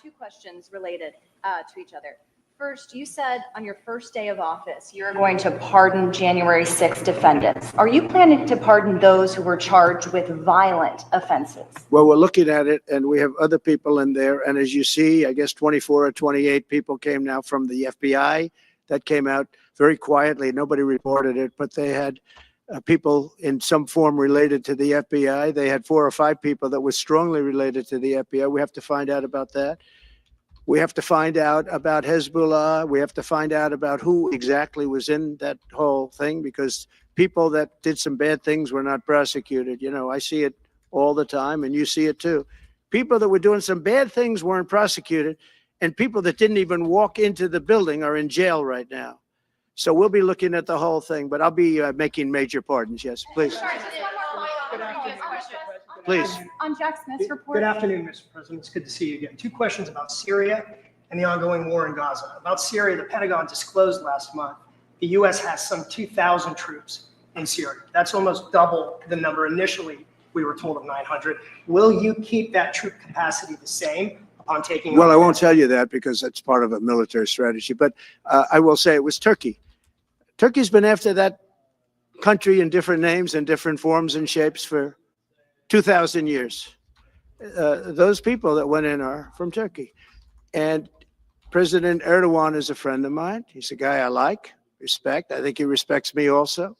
Speaker 5: Two questions related to each other. First, you said on your first day of office, you're going to pardon January 6 defendants. Are you planning to pardon those who were charged with violent offenses?
Speaker 2: Well, we're looking at it, and we have other people in there. And as you see, I guess 24 or 28 people came now from the FBI. That came out very quietly. Nobody reported it, but they had people in some form related to the FBI. They had 4 or 5 people that were strongly related to the FBI. We have to find out about that. We have to find out about Hezbollah. We have to find out about who exactly was in that whole thing, because people that did some bad things were not prosecuted. You know, I see it all the time, and you see it too. People that were doing some bad things weren't prosecuted, and people that didn't even walk into the building are in jail right now. So we'll be looking at the whole thing, but I'll be making major pardons. Yes, please. Please.
Speaker 5: On Jack Smith's report.
Speaker 6: Good afternoon, Mr. President. It's good to see you again. 2 questions about Syria and the ongoing war in Gaza. About Syria, the Pentagon disclosed last month the U.S. has some 2,000 troops in Syria. That's almost double the number initially we were told of 900. Will you keep that troop capacity the same upon taking?
Speaker 2: Well, I won't tell you that because that's part of a military strategy, but I will say it was Turkey. Turkey's been after that country in different names and different forms and shapes for 2,000 years. Those people that went in are from Turkey. And President Erdogan is a friend of mine. He's a guy I like, respect. I think he respects me also.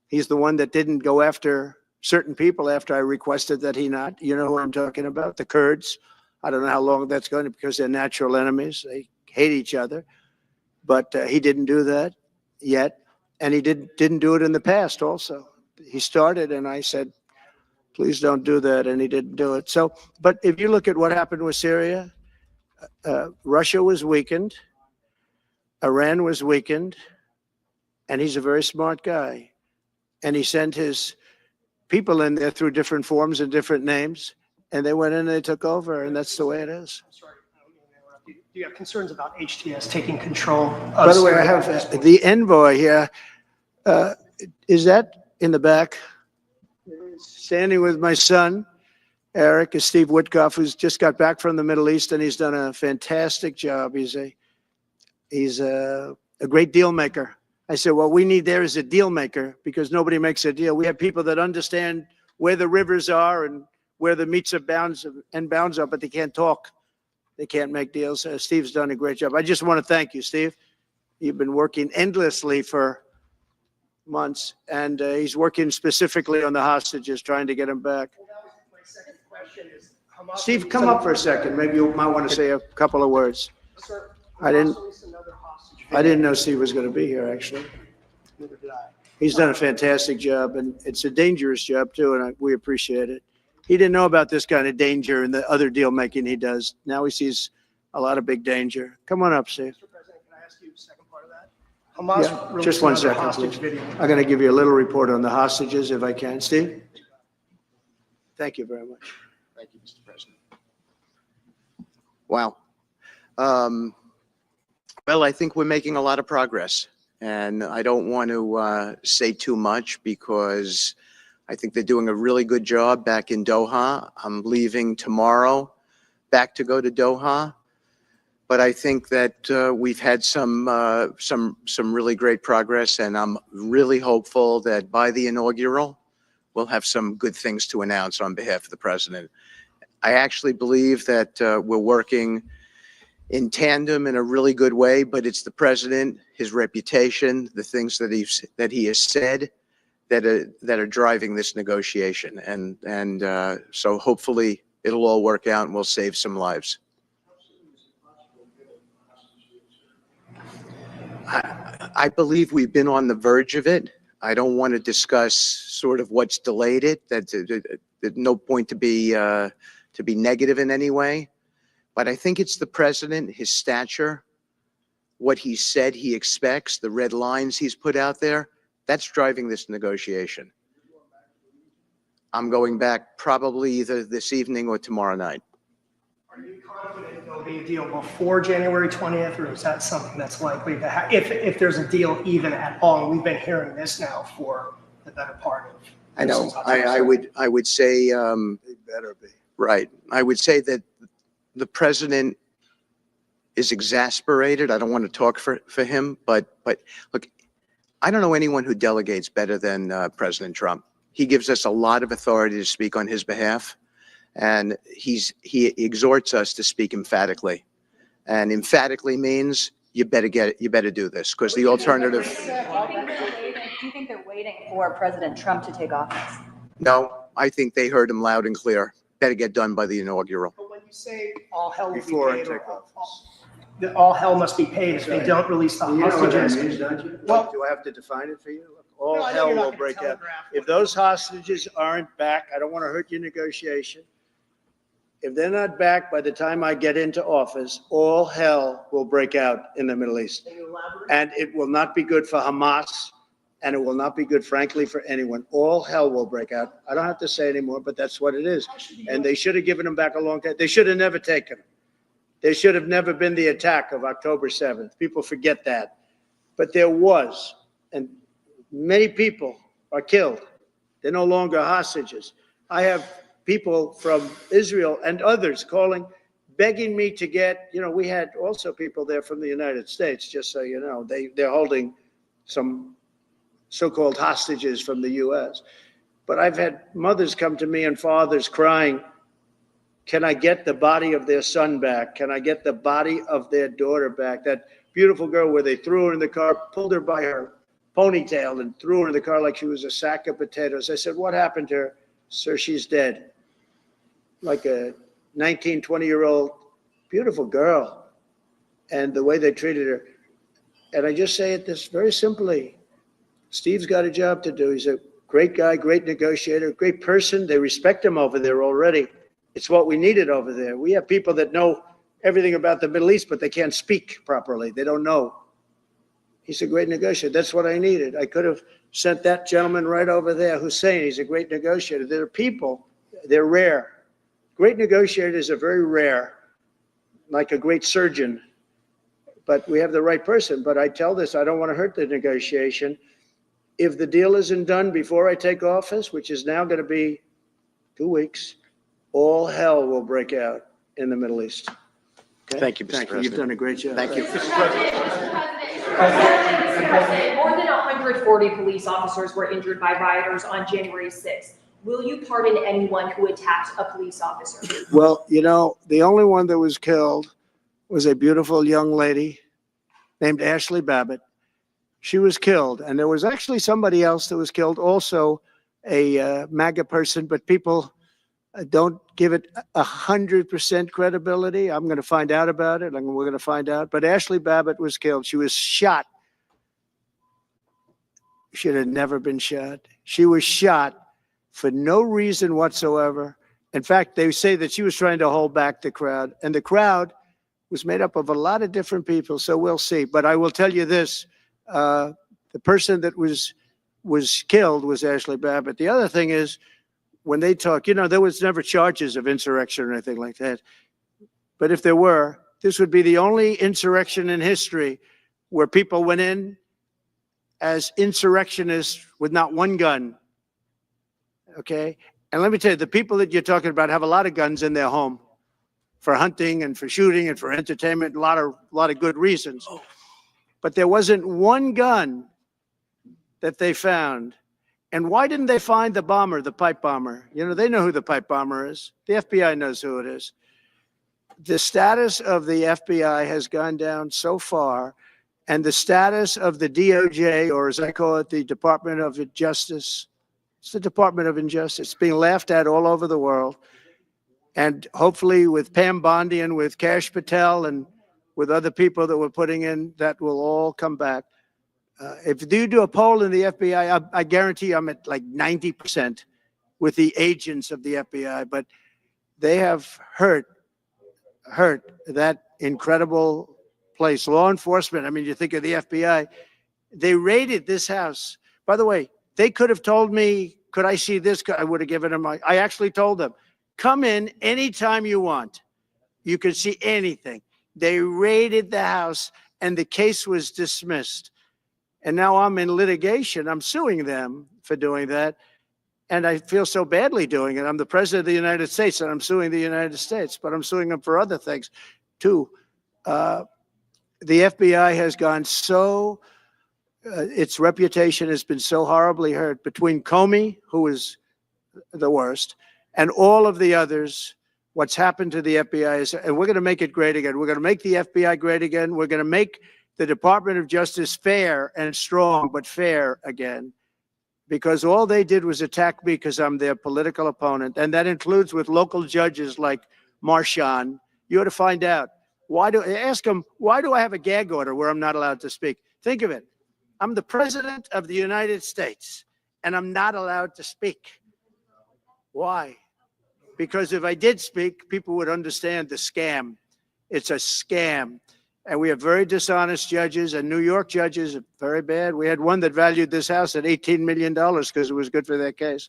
Speaker 2: He's the one that didn't go after certain people after I requested that he not. You know who I'm talking about, the Kurds. I don't know how long that's going to, because they're natural enemies. They hate each other. But he didn't do that yet. And he didn't do it in the past also. He started, and I said, please don't do that, and he didn't do it. So, but if you look at what happened with Syria, Russia was weakened, Iran was weakened, and he's a very smart guy. And he sent his people in there through different forms and different names, and they went in and they took over, and that's the way it is.
Speaker 6: I'm sorry, I don't mean to interrupt you. Do you have concerns about HTS taking control of
Speaker 2: By the way, I
Speaker 6: Syria?
Speaker 2: have the envoy here. Is that in the back? Standing with my son, Eric, is Steve Witkoff, who's just got back from the Middle East, and he's done a fantastic job. He's a great deal maker. I said, what we need there is a deal maker, because nobody makes a deal. We have people that understand where the rivers are and where the meets and bounds are, but they can't talk. They can't make deals. Steve's done a great job. I just want to thank you, Steve. You've been working endlessly for months, and he's working specifically on the hostages, trying to get them back.
Speaker 6: Well, that was my second question is Hamas.
Speaker 2: Steve, come up for a second. Maybe you might want to say a couple of words.
Speaker 6: Sir,
Speaker 2: I didn't-
Speaker 6: Hamas released another hostage.
Speaker 2: I didn't know Steve was going to be here, actually.
Speaker 6: Neither did I.
Speaker 2: He's done a fantastic job, and it's a dangerous job too, and we appreciate it. He didn't know about this kind of danger and the other deal making he does. Now he sees a lot of big danger. Come on up, Steve.
Speaker 6: Mr. President, can I ask you the second part of that? Hamas
Speaker 2: Yeah,
Speaker 6: released
Speaker 2: just one
Speaker 6: another
Speaker 2: second,
Speaker 6: hostage
Speaker 2: please.
Speaker 6: video.
Speaker 2: I'm going to give you a little report on the hostages, if I can. Steve? Thank you very much.
Speaker 7: Thank you, Mr. President. Wow. Well, I think we're making a lot of progress, and I don't want to say too much because I think they're doing a really good job back in Doha. I'm leaving tomorrow back to go to Doha, but I think that we've had some really great progress, and I'm really hopeful that by the inaugural, we'll have some good things to announce on behalf of the president. I actually believe that we're working in tandem in a really good way, but it's the president, his reputation, the things that he has said that are driving this negotiation, and so hopefully it'll all work out and we'll save some lives. I believe we've been on the verge of it. I don't want to discuss sort of what's delayed it. There's no point to be negative in any way. But I think it's the president, his stature, what he said he expects, the red lines he's put out there, that's driving this negotiation. I'm going back probably either this evening or tomorrow night.
Speaker 6: Are you confident there'll be a deal before January 20th, or is that something that's likely to happen? If there's a deal even at all, we've been hearing this now for the better part of.
Speaker 7: I know. I would say
Speaker 2: It better be.
Speaker 7: right. I would say that the president is exasperated. I don't want to talk for him, but look, I don't know anyone who delegates better than President Trump. He gives us a lot of authority to speak on his behalf, and he exhorts us to speak emphatically. And emphatically means you better do this, because the alternative.
Speaker 5: Do you think they're waiting for President Trump to take office?
Speaker 7: No, I think they heard him loud and clear. Better get done by the inaugural.
Speaker 6: But when you say all hell will be
Speaker 2: Before I
Speaker 6: paid,
Speaker 2: take office.
Speaker 6: that all hell must be paid if they don't release the
Speaker 2: You know what that
Speaker 6: hostages.
Speaker 2: means, don't you?
Speaker 6: Well-
Speaker 2: Do I have to define it for you? Look,
Speaker 6: No,
Speaker 2: all
Speaker 6: I know
Speaker 2: hell
Speaker 6: you're not
Speaker 2: will
Speaker 6: gonna
Speaker 2: break out.
Speaker 6: telegraph
Speaker 2: If
Speaker 6: what
Speaker 2: those hostages aren't back, I don't want to hurt your negotiation. If they're not back by the time I get into office, all hell will break out in the Middle East.
Speaker 6: Can you elaborate?
Speaker 2: And it will not be good for Hamas, and it will not be good, frankly, for anyone. All hell will break out. I don't have to say anymore, but that's what it is. And they should have given them back a long time. They should have never taken them. There should have never been the attack of October 7th. People forget that. But there was, and many people are killed. They're no longer hostages. I have people from Israel and others calling, begging me to get, we had also people there from the United States, just so you know. They're holding some so-called hostages from the U.S. But I've had mothers come to me and fathers crying, can I get the body of their son back? Can I get the body of their daughter back? That beautiful girl where they threw her in the car, pulled her by her ponytail and threw her in the car like she was a sack of potatoes. I said, what happened to her? Sir, she's dead. Like a 19, 20-year-old beautiful girl. And the way they treated her. And I just say it this very simply. Steve's got a job to do. He's a great guy, great negotiator, great person. They respect him over there already. It's what we needed over there. We have people that know everything about the Middle East, but they can't speak properly. They don't know. He's a great negotiator. That's what I needed. I could have sent that gentleman right over there, Hussein. He's a great negotiator. There are people, they're rare. Great negotiators are very rare, like a great surgeon. But we have the right person. But I tell this, I don't want to hurt the negotiation. If the deal isn't done before I take office, which is now going to be 2 weeks, all hell will break out in the Middle East. Okay?
Speaker 7: Thank you, Mr.
Speaker 2: Thank you. You've
Speaker 7: President.
Speaker 2: done a great job.
Speaker 7: Thank you.
Speaker 8: More than 140 police officers were injured by rioters on January 6th. Will you pardon anyone who attacked a police officer?
Speaker 2: Well, the only one that was killed was a beautiful young lady named Ashley Babbitt. She was killed. And there was actually somebody else that was killed, also a MAGA person, but people don't give it 100% credibility. I'm going to find out about it. We're going to find out. But Ashley Babbitt was killed. She was shot. Should have never been shot. She was shot for no reason whatsoever. In fact, they say that she was trying to hold back the crowd. And the crowd was made up of a lot of different people. So we'll see. But I will tell you this. The person that was killed was Ashley Babbitt. The other thing is, when they talk, there was never charges of insurrection or anything like that. But if there were, this would be the only insurrection in history where people went in as insurrectionists with not one gun. Okay? And let me tell you, the people that you're talking about have a lot of guns in their home for hunting and for shooting and for entertainment, a lot of good reasons. But there wasn't one gun that they found. And why didn't they find the bomber, the pipe bomber? They know who the pipe bomber is. The FBI knows who it is. The status of the FBI has gone down so far, and the status of the DOJ, or as I call it, the Department of Justice, it's the Department of Injustice, being laughed at all over the world. And hopefully with Pam Bondi and with Kash Patel and with other people that we're putting in, that will all come back. If you do a poll in the FBI, I guarantee I'm at like 90% with the agents of the FBI, but they have hurt that incredible place. Law enforcement, I mean, you think of the FBI, they raided this house. By the way, they could have told me, could I see this? I would have given them, I actually told them, come in anytime you want. You can see anything. They raided the house and the case was dismissed. And now I'm in litigation. I'm suing them for doing that. And I feel so badly doing it. I'm the president of the United States and I'm suing the United States, but I'm suing them for other things too. The FBI has gone so, its reputation has been so horribly hurt between Comey, who is the worst, and all of the others. What's happened to the FBI is, and we're going to make it great again. We're going to make the FBI great again. We're going to make the Department of Justice fair and strong, but fair again. Because all they did was attack me because I'm their political opponent. And that includes with local judges like Marchand. You ought to find out. Ask them, why do I have a gag order where I'm not allowed to speak? Think of it. I'm the president of the United States and I'm not allowed to speak. Why? Because if I did speak, people would understand the scam. It's a scam. And we have very dishonest judges, and New York judges are very bad. We had one that valued this house at $18 million because it was good for their case.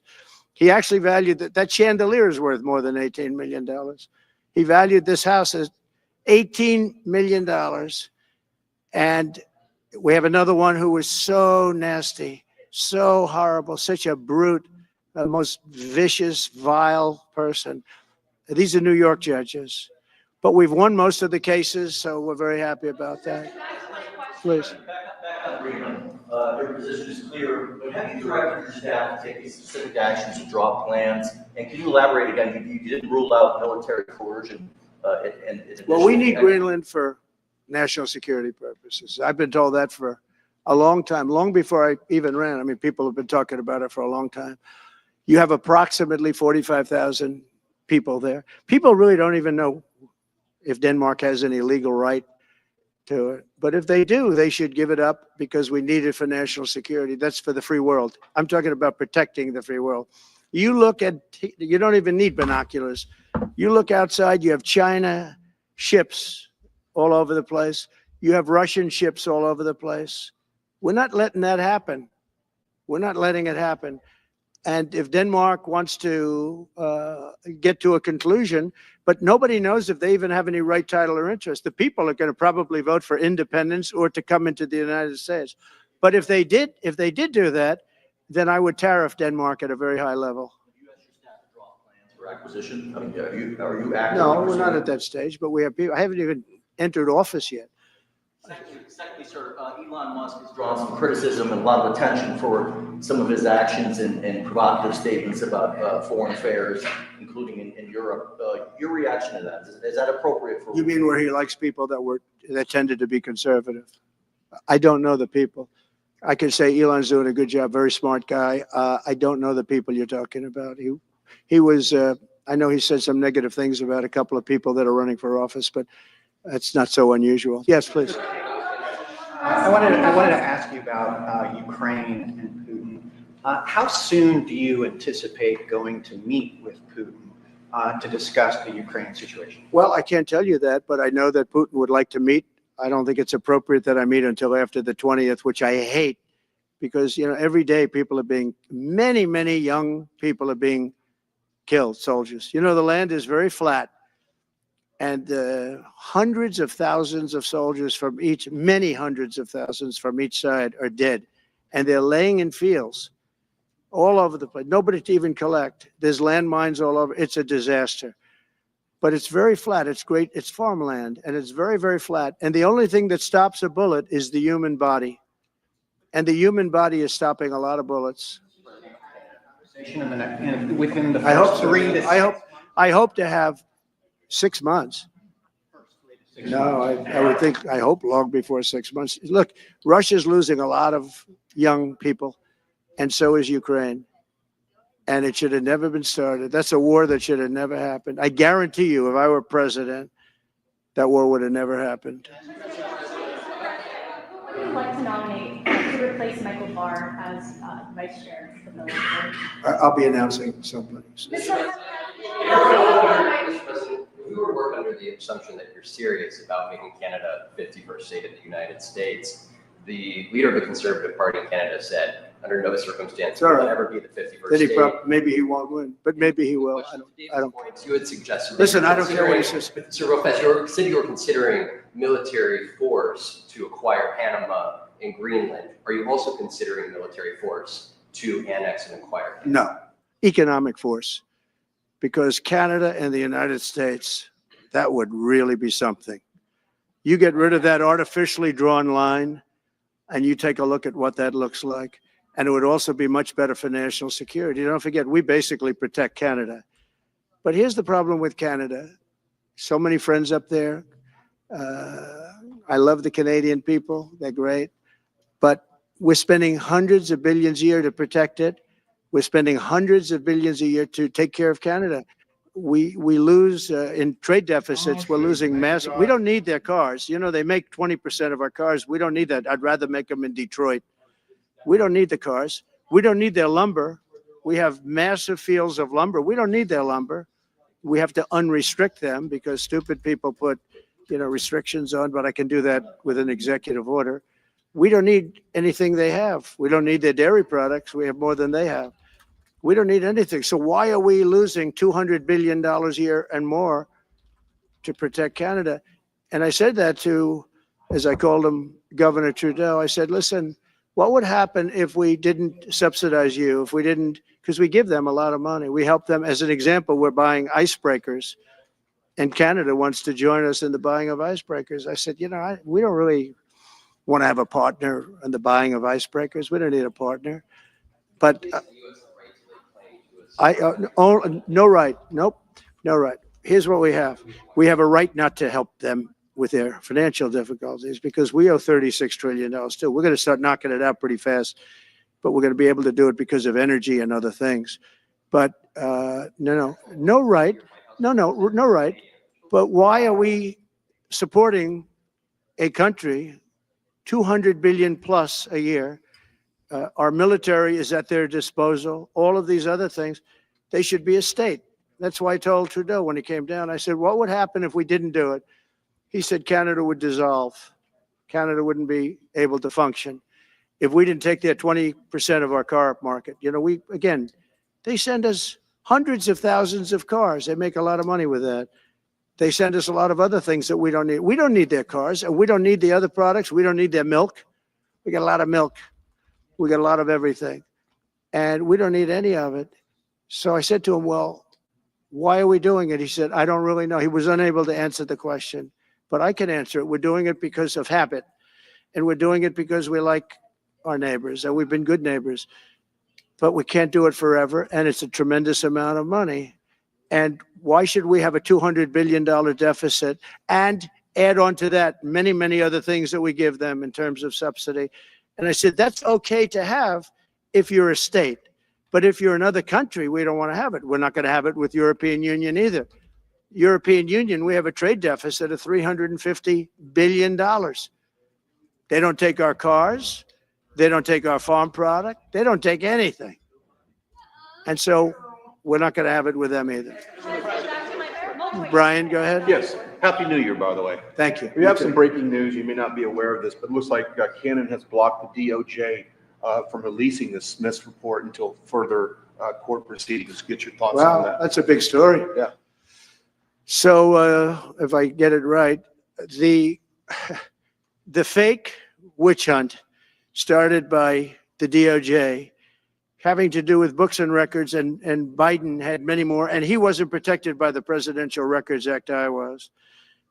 Speaker 2: He actually valued that chandelier is worth more than $18 million. He valued this house as $18 million. And we have another one who was so nasty, so horrible, such a brute, the most vicious, vile person. These are New York judges. But we've won most of the cases, so we're very happy about that. Please.
Speaker 9: Your position is clear, but have you directed your staff to take these specific actions to draw plans? And can you elaborate again? You didn't rule out military coercion.
Speaker 2: Well, we need Greenland for national security purposes. I've been told that for a long time, long before I even ran. I mean, people have been talking about it for a long time. You have approximately 45,000 people there. People really don't even know if Denmark has any legal right to it. But if they do, they should give it up because we need it for national security. That's for the free world. I'm talking about protecting the free world. You look at, you don't even need binoculars. You look outside, you have China ships all over the place. You have Russian ships all over the place. We're not letting that happen. We're not letting it happen. And if Denmark wants to get to a conclusion, but nobody knows if they even have any right, title, or interest. The people are going to probably vote for independence or to come into the United States. But if they did do that, then I would tariff Denmark at a very high level.
Speaker 9: You asked your staff to draw plans for acquisition. I mean, are you active?
Speaker 2: No, we're not at that stage, but we have people. I haven't even entered office yet.
Speaker 9: Secondly, sir, Elon Musk has drawn some criticism and a lot of attention for some of his actions and provocative statements about foreign affairs, including in Europe. Your reaction to that, is that appropriate for
Speaker 2: You mean where he likes people that tended to be conservative? I don't know the people. I can say Elon's doing a good job, very smart guy. I don't know the people you're talking about. He was, I know he said some negative things about a couple of people that are running for office, but that's not so unusual. Yes, please.
Speaker 10: I wanted to ask you about Ukraine and Putin. How soon do you anticipate going to meet with Putin to discuss the Ukraine situation?
Speaker 2: Well, I can't tell you that, but I know that Putin would like to meet. I don't think it's appropriate that I meet until after the 20th, which I hate because, you know, every day people are being, many, many young people are being killed, soldiers. You know, the land is very flat. And hundreds of thousands of soldiers from each, many hundreds of thousands from each side are dead. And they're laying in fields all over the place. Nobody to even collect. There's landmines all over. It's a disaster. But it's very flat. It's great. It's farmland. And it's very, very flat. And the only thing that stops a bullet is the human body. And the human body is stopping a lot of bullets.
Speaker 10: Within the first
Speaker 2: I hope to have 6 months. No, I hope long before 6 months. Look, Russia's losing a lot of young people, and so is Ukraine. and it should have never been started. That's a war that should have never happened. I guarantee you, if I were president, that war would have never happened.
Speaker 8: Who would you like to nominate to replace Michael Barr as vice chair of the Military Board?
Speaker 2: I'll be announcing somebody.
Speaker 11: We would work under the assumption that you're serious about making Canada the 51st state of the United States. The leader of the Conservative Party in Canada said, under no circumstance will it ever be the 51st
Speaker 2: Then
Speaker 11: state.
Speaker 2: maybe he won't win, but maybe he will. I don't.
Speaker 11: You had suggested.
Speaker 2: Listen, I don't care what he says.
Speaker 11: So real fast, you said you were considering military force to acquire Panama and Greenland. Are you also considering military force to annex and acquire Canada?
Speaker 2: No, economic force, because Canada and the United States, that would really be something. You get rid of that artificially drawn line, and you take a look at what that looks like. And it would also be much better for national security. Don't forget, we basically protect Canada. But here's the problem with Canada. So many friends up there. I love the Canadian people. They're great. But we're spending hundreds of billions a year to protect it. We're spending hundreds of billions a year to take care of Canada. We lose in trade deficits. We're losing massive. We don't need their cars. You know, they make 20% of our cars. We don't need that. I'd rather make them in Detroit. We don't need the cars. We don't need their lumber. We have massive fields of lumber. We don't need their lumber. We have to unrestrict them because stupid people put, restrictions on, but I can do that with an executive order. We don't need anything they have. We don't need their dairy products. We have more than they have. We don't need anything. So why are we losing $200 billion a year and more to protect Canada? And I said that to, as I called him, Governor Trudeau. I said, listen, what would happen if we didn't subsidize you, if we didn't, because we give them a lot of money. We help them. As an example, we're buying icebreakers, and Canada wants to join us in the buying of icebreakers. I said, we don't really want to have a partner in the buying of icebreakers. We don't need a partner. But no right. Nope, no right. Here's what we have. We have a right not to help them with their financial difficulties because we owe $36 trillion too. We're going to start knocking it out pretty fast, but we're going to be able to do it because of energy and other things. But no right. No right. But why are we supporting a country 200 billion plus a year? Our military is at their disposal. All of these other things, they should be a state. That's why I told Trudeau when he came down, I said, what would happen if we didn't do it? He said Canada would dissolve. Canada wouldn't be able to function if we didn't take their 20% of our car market. They send us hundreds of thousands of cars. They make a lot of money with that. They send us a lot of other things that we don't need. We don't need their cars, and we don't need the other products. We don't need their milk. We got a lot of milk. We got a lot of everything, and we don't need any of it. So I said to him, well, why are we doing it? He said, I don't really know. He was unable to answer the question. But I can answer it. We're doing it because of habit. And we're doing it because we like our neighbors and we've been good neighbors. But we can't do it forever. And it's a tremendous amount of money. And why should we have a $200 billion deficit and add on to that many, many other things that we give them in terms of subsidy? And I said, that's okay to have if you're a state. But if you're another country, we don't want to have it. We're not going to have it with European Union either. European Union, we have a trade deficit of $350 billion. They don't take our cars. They don't take our farm product. They don't take anything. And so we're not going to have it with them either. Brian, go ahead.
Speaker 1: Yes. Happy New Year, by the way.
Speaker 2: Thank you.
Speaker 1: We have some breaking news. You may not be aware of this, but it looks like Canon has blocked the DOJ from releasing the Smith's report until further court proceedings. Get your thoughts on that.
Speaker 2: That's a big story.
Speaker 1: Yeah.
Speaker 2: So if I get it right, the fake witch hunt started by the DOJ having to do with books and records, and Biden had many more, and he wasn't protected by the Presidential Records Act. I was.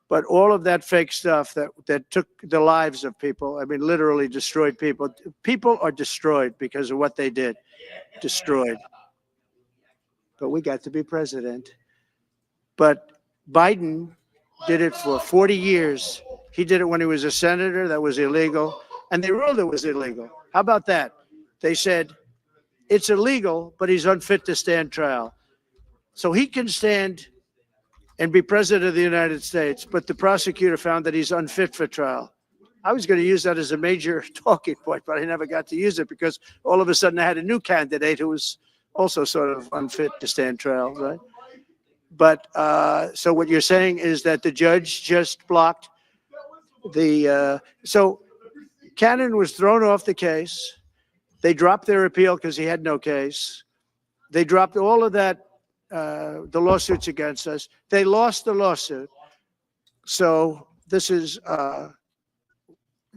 Speaker 2: But all of that fake stuff that took the lives of people, I mean, literally destroyed people. People are destroyed because of what they did. Destroyed. But we got to be president. But Biden did it for 40 years. He did it when he was a senator. That was illegal. And they ruled it was illegal. How about that? They said, it's illegal, but he's unfit to stand trial. So he can stand and be president of the United States, but the prosecutor found that he's unfit for trial. I was going to use that as a major talking point, but I never got to use it because all of a sudden I had a new candidate who was also sort of unfit to stand trial, right? But so what you're saying is that the judge just blocked so Cannon was thrown off the case. They dropped their appeal because he had no case. They dropped all of that, the lawsuits against us. They lost the lawsuit. So this is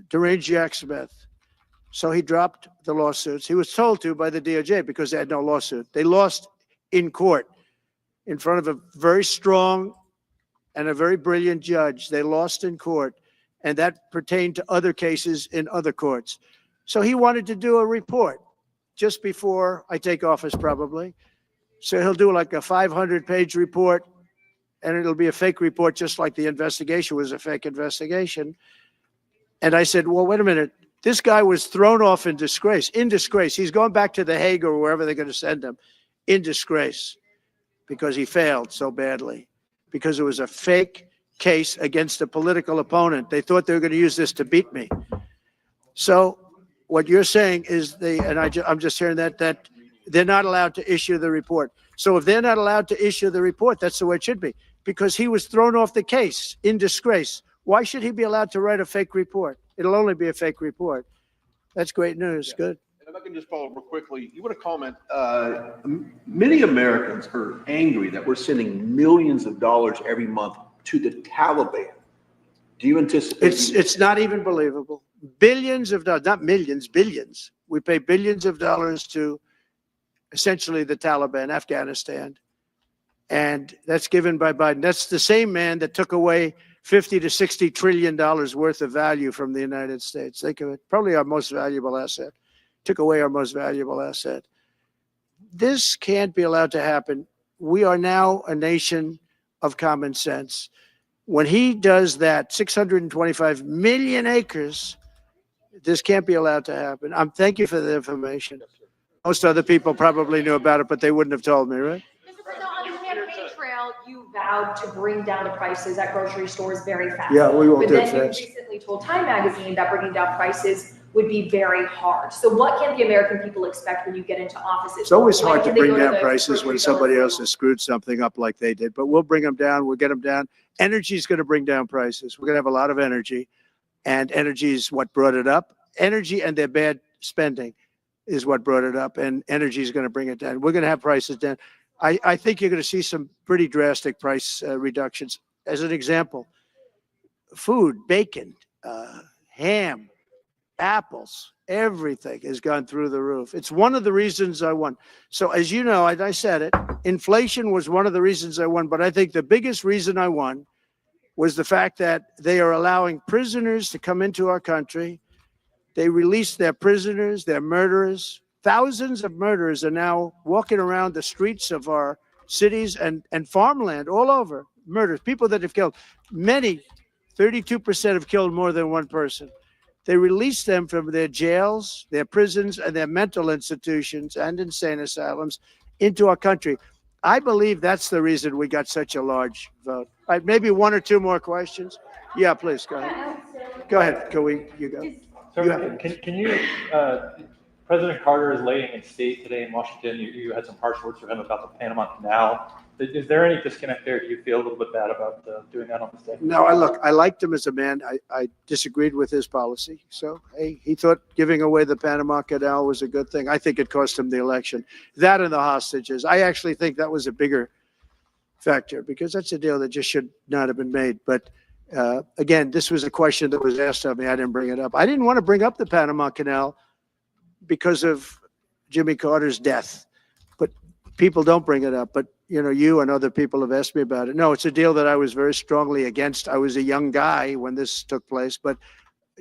Speaker 2: deranged Jack Smith. So he dropped the lawsuits. He was told to by the DOJ because they had no lawsuit. They lost in court in front of a very strong and a very brilliant judge. They lost in court, and that pertained to other cases in other courts. So he wanted to do a report just before I take office, probably. So he'll do like a 500-page report, and it'll be a fake report, just like the investigation was a fake investigation. And I said, well, wait a minute. This guy was thrown off in disgrace. In disgrace. He's going back to The Hague or wherever they're going to send him. In disgrace. Because he failed so badly. Because it was a fake case against a political opponent. They thought they were going to use this to beat me. So what you're saying is I'm just hearing that they're not allowed to issue the report. So if they're not allowed to issue the report, that's the way it should be. Because he was thrown off the case in disgrace. Why should he be allowed to write a fake report? It'll only be a fake report. That's great news. Yeah. Good.
Speaker 1: And if I can just follow real quickly, you want to comment, many Americans are angry that we're sending millions of dollars every month to the Taliban. Do you anticipate?
Speaker 2: It's not even believable. Billions of dollars, not millions, billions. We pay billions of dollars to essentially the Taliban, Afghanistan. And that's given by Biden. That's the same man that took away $50 to $60 trillion worth of value from the United States. Think of it, probably our most valuable asset. Took away our most valuable asset. This can't be allowed to happen. We are now a nation of common sense. When he does that, 625 million acres, this can't be allowed to happen. Thank you for the information. Most other people probably knew about it, but they wouldn't have told me, right?
Speaker 8: On the campaign trail, you vowed to bring down the prices at grocery stores very fast.
Speaker 2: Yeah, we won't
Speaker 8: but
Speaker 2: do it
Speaker 8: then you
Speaker 2: fast.
Speaker 8: recently told Time Magazine that bringing down prices would be very hard. So what can the American people expect when you get into office?
Speaker 2: It's always hard to bring down
Speaker 8: the
Speaker 2: prices when
Speaker 8: grocery
Speaker 2: somebody
Speaker 8: store?
Speaker 2: else has screwed something up like they did, but we'll bring them down. We'll get them down. Energy is going to bring down prices. We're going to have a lot of energy, and energy is what brought it up. Energy and their bad spending is what brought it up, and energy is going to bring it down. We're going to have prices down. I think you're going to see some pretty drastic price reductions. As an example, food, bacon, ham, apples, everything has gone through the roof. It's one of the reasons I won. So as you know, I said it, inflation was one of the reasons I won, but I think the biggest reason I won was the fact that they are allowing prisoners to come into our country. They released their prisoners, their murderers. Thousands of murderers are now walking around the streets of our cities and farmland all over. Murders, people that have killed. Many, 32% have killed more than one person. They released them from their jails, their prisons, and their mental institutions and insane asylums into our country. I believe that's the reason we got such a large vote. All right, maybe one or two more questions. Yeah, please, go ahead. Go ahead, you go.
Speaker 12: So can you, President Carter is laying in state today in Washington. You had some harsh words for him about the Panama Canal. Is there any disconnect there? Do you feel a little bit bad about doing that on this day?
Speaker 2: No, I liked him as a man. I disagreed with his policy. So, hey, he thought giving away the Panama Canal was a good thing. I think it cost him the election. That and the hostages. I actually think that was a bigger factor because that's a deal that just should not have been made. But again, this was a question that was asked of me. I didn't bring it up. I didn't want to bring up the Panama Canal because of Jimmy Carter's death. But people don't bring it up. But, you know, you and other people have asked me about it. No, it's a deal that I was very strongly against. I was a young guy when this took place. But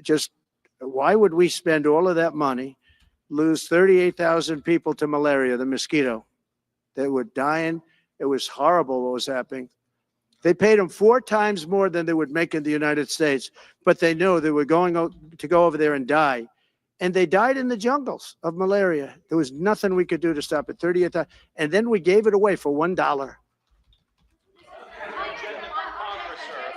Speaker 2: just why would we spend all of that money, lose 38,000 people to malaria, the mosquito? They were dying. It was horrible what was happening. They paid them 4 times more than they would make in the United States, but they knew they were going to go over there and die. and they died in the jungles of malaria. There was nothing we could do to stop it. 30th, and then we gave it away for $1.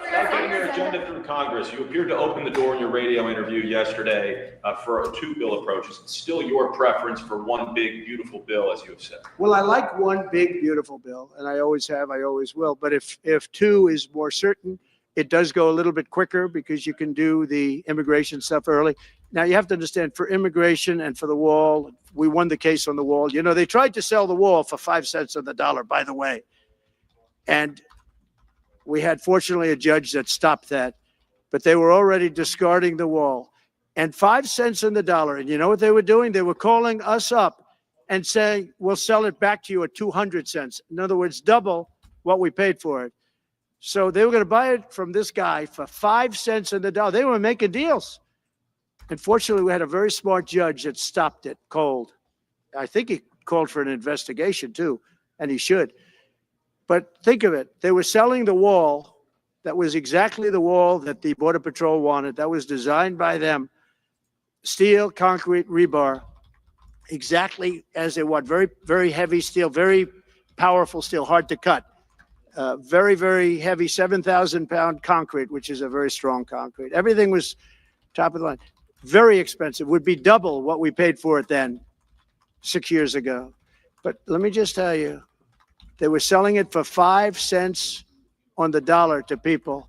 Speaker 13: Without getting your agenda through Congress, you appeared to open the door in your radio interview yesterday for a two-bill approach. Is it still your preference for one big, beautiful bill, as you have said?
Speaker 2: Well, I like one big, beautiful bill, and I always have, I always will. But if two is more certain, it does go a little bit quicker because you can do the immigration stuff early. Now, you have to understand, for immigration and for the wall, we won the case on the wall. You know, they tried to sell the wall for 5 cents on the dollar, by the way. And we had, fortunately, a judge that stopped that. But they were already discarding the wall. And 5 cents on the dollar. And you know what they were doing? They were calling us up and saying, we'll sell it back to you at 200 cents. In other words, double what we paid for it. So they were going to buy it from this guy for 5 cents on the dollar. They were making deals. Unfortunately, we had a very smart judge that stopped it cold. I think he called for an investigation too, and he should. But think of it. They were selling the wall that was exactly the wall that the Border Patrol wanted. That was designed by them. Steel, concrete, rebar, exactly as they want. Very, very heavy steel, very powerful steel, hard to cut. Very, very heavy, 7,000-pound concrete, which is a very strong concrete. Everything was top of the line. Very expensive. Would be double what we paid for it then, 6 years ago. But let me just tell you, they were selling it for 5 cents on the dollar to people.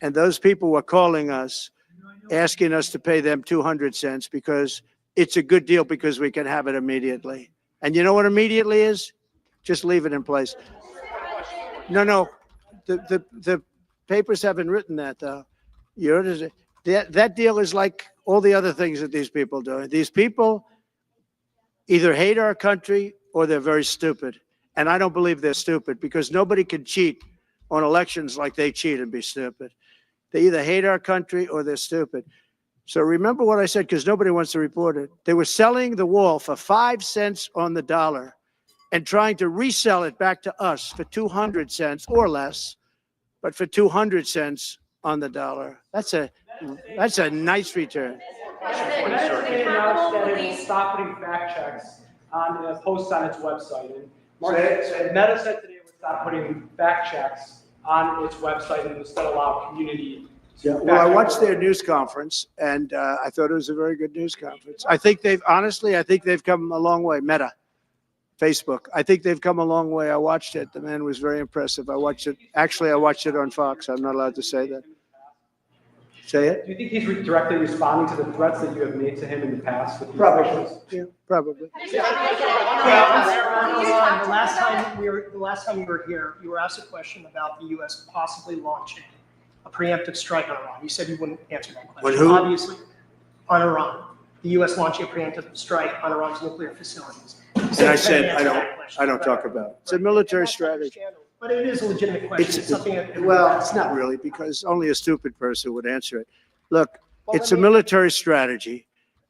Speaker 2: And those people were calling us, asking us to pay them 200 cents because it's a good deal because we can have it immediately. And you know what immediately is? Just leave it in place. No. The papers haven't written that, though. That deal is like all the other things that these people do. These people either hate our country or they're very stupid. And I don't believe they're stupid because nobody can cheat on elections like they cheat and be stupid. They either hate our country or they're stupid. So remember what I said, because nobody wants to report it. They were selling the wall for 5 cents on the dollar and trying to resell it back to us for 200 cents or less, but for 200 cents on the dollar. That's a nice return.
Speaker 14: Meta announced that it will stop putting fact checks on posts on its website. And Meta said today it would stop putting fact checks on its website and instead allow community.
Speaker 2: Yeah, well, I watched their news conference, and I thought it was a very good news conference. I think they've come a long way. Meta, Facebook. I think they've come a long way. I watched it. The man was very impressive. I watched it. Actually, I watched it on Fox. I'm not allowed to say that. Say it?
Speaker 14: Do you think he's directly responding to the threats that you have made to him in the past? With
Speaker 2: Probably. Yeah, probably.
Speaker 6: The last time you were here, you were asked a question about the U.S. possibly launching a preemptive strike on Iran. You said you wouldn't answer that question.
Speaker 2: Who?
Speaker 6: Obviously, on Iran. The U.S. launching a preemptive strike on Iran's nuclear facilities.
Speaker 2: And I said, I don't talk about it. It's a military strategy.
Speaker 6: But it is a legitimate question. It's something that.
Speaker 2: Well, it's not really, because only a stupid person would answer it. Look, it's a military strategy,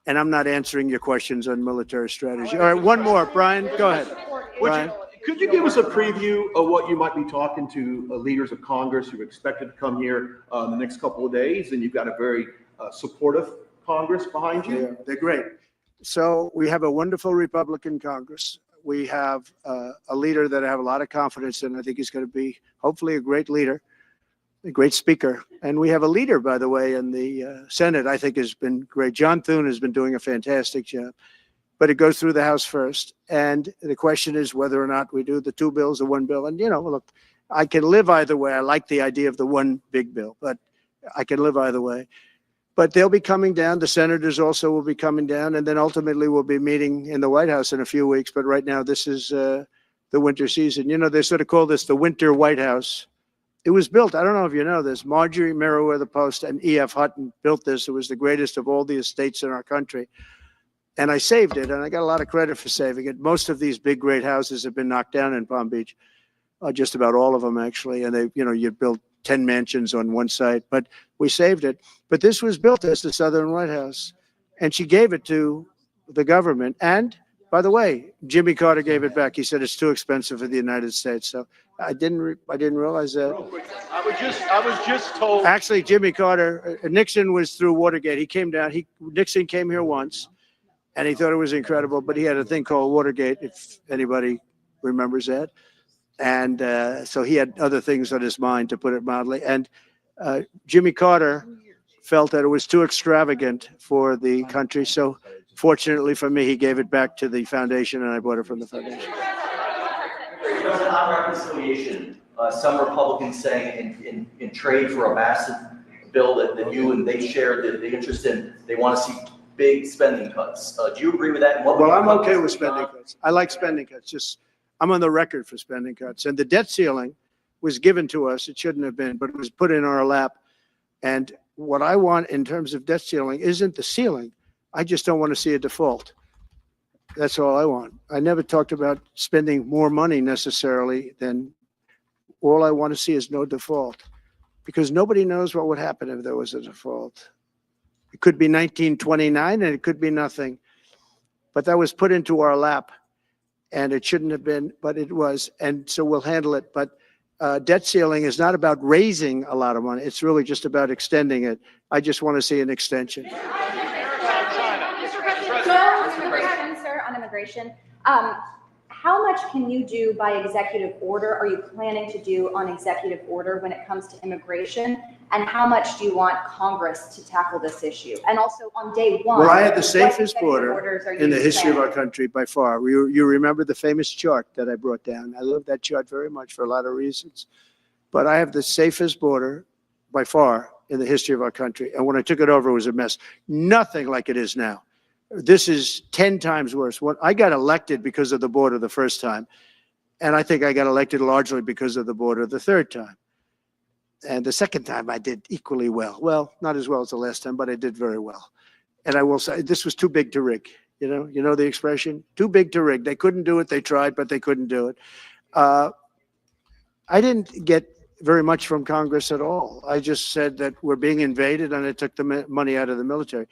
Speaker 2: and I'm not answering your questions on military strategy. All right, one more. Brian, go ahead. Brian.
Speaker 1: Could you give us a preview of what you might be talking to leaders of Congress who are expected to come here in the next couple of days? And you've got a very supportive Congress behind you.
Speaker 2: Yeah, they're great. So we have a wonderful Republican Congress. We have a leader that I have a lot of confidence in. I think he's going to be hopefully a great leader, a great speaker. And we have a leader, by the way, in the Senate, I think has been great. John Thune has been doing a fantastic job. But it goes through the House first. And the question is whether or not we do the two bills or one bill. And, you know, look, I can live either way. I like the idea of the one big bill, but I can live either way. But they'll be coming down. The senators also will be coming down. And then ultimately we'll be meeting in the White House in a few weeks. But right now, this is the winter season. You know, they sort of call this the winter White House. It was built, I don't know if you know this, Marjorie Meriwether Post and E.F. Hutton built this. It was the greatest of all the estates in our country. And I saved it, and I got a lot of credit for saving it. Most of these big, great houses have been knocked down in Palm Beach, just about all of them, actually. And they, you know, you built 10 mansions on one site, but we saved it. But this was built as the Southern White House, and she gave it to the government. And By the way, Jimmy Carter gave it back. He said it's too expensive for the United States. So I didn't realize that.
Speaker 13: I was just told.
Speaker 2: Actually, Jimmy Carter, Nixon was through Watergate. He came down. Nixon came here once, and he thought it was incredible. But he had a thing called Watergate, if anybody remembers that. And so he had other things on his mind, to put it mildly. And Jimmy Carter felt that it was too extravagant for the country. So fortunately for me, he gave it back to the foundation, and I bought it from the foundation.
Speaker 9: On reconciliation, some Republicans saying in trade for a massive bill that you and they share the interest in, they want to see big spending cuts. Do you agree with that? And
Speaker 2: Well, I'm okay with spending cuts. I like spending cuts. Just, I'm on the record for spending cuts. And the debt ceiling was given to us. It shouldn't have been, but it was put in our lap. And what I want in terms of debt ceiling isn't the ceiling. I just don't want to see a default. That's all I want. I never talked about spending more money necessarily than all I want to see is no default, because nobody knows what would happen if there was a default. It could be 1929 and it could be nothing, but that was put into our lap and it shouldn't have been, but it was. And so we'll handle it. But debt ceiling is not about raising a lot of money. It's really just about extending it. I just want to see an extension.
Speaker 5: Sir, on immigration, how much can you do by executive order? Are you planning to do on executive order when it comes to immigration? And how much do you want Congress to tackle this issue? And also on day one,
Speaker 2: well, I had the safest border in the history of our
Speaker 5: planning?
Speaker 2: country by far. You remember the famous chart that I brought down. I love that chart very much for a lot of reasons. But I have the safest border by far in the history of our country. And when I took it over, it was a mess. Nothing like it is now. This is 10 times worse. When I got elected because of the border the first time, and I think I got elected largely because of the border the third time. And the second time I did equally well. Well, not as well as the last time, but I did very well. And I will say this was too big to rig. You know the expression? Too big to rig. They couldn't do it. They tried, but they couldn't do it. I didn't get very much from Congress at all. I just said that we're being invaded, and I took the money out of the military.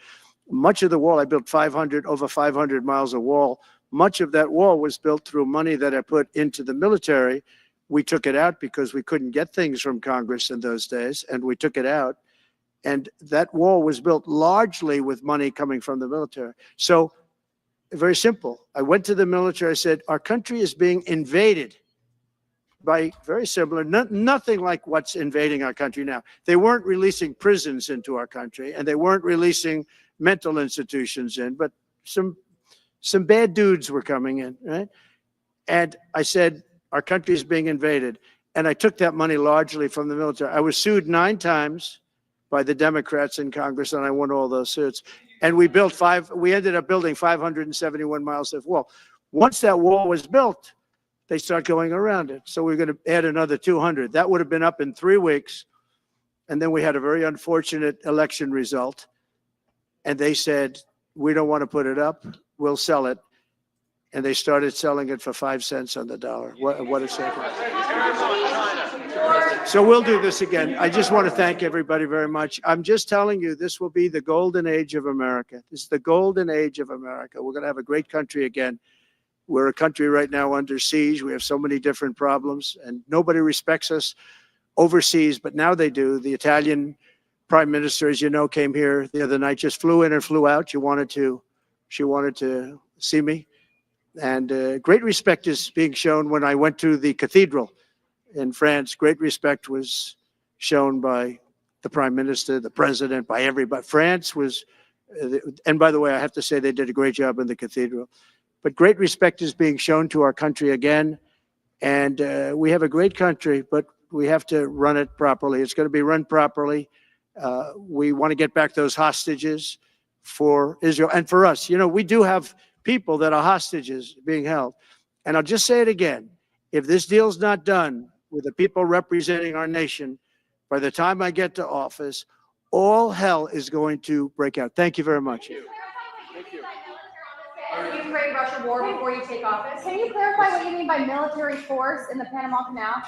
Speaker 2: Much of the wall, I built over 500 miles of wall. Much of that wall was built through money that I put into the military. We took it out because we couldn't get things from Congress in those days, and we took it out. And that wall was built largely with money coming from the military. So very simple. I went to the military. I said, our country is being invaded by very similar, nothing like what's invading our country now. They weren't releasing prisons into our country, and they weren't releasing mental institutions in, but some bad dudes were coming in, right? And I said, our country is being invaded. And I took that money largely from the military. I was sued 9 times by the Democrats in Congress, and I won all those suits. And we ended up building 571 miles of wall. Once that wall was built, they start going around it. So we're going to add another 200. That would have been up in 3 weeks. And then we had a very unfortunate election result. And they said, we don't want to put it up. We'll sell it. And they started selling it for 5 cents on the dollar. What a second. So we'll do this again. I just want to thank everybody very much. I'm just telling you, this will be the golden age of America. This is the golden age of America. We're going to have a great country again. We're a country right now under siege. We have so many different problems, and nobody respects us overseas, but now they do. The Italian Prime Minister, as you know, came here the other night, just flew in and flew out. She wanted to see me. And great respect is being shown when I went to the cathedral in France. Great respect was shown by the Prime Minister, the President, by everybody. France was, and by the way, I have to say they did a great job in the cathedral. But great respect is being shown to our country again. And we have a great country, but we have to run it properly. It's going to be run properly. We want to get back those hostages for Israel and for us. You know, we do have people that are hostages being held. And I'll just say it again. If this deal's not done with the people representing our nation, by the time I get to office, all hell is going to break out. Thank you very much.
Speaker 5: Ukraine-Russia war before you take office. Can you clarify what you mean by military force in the Panama Canal?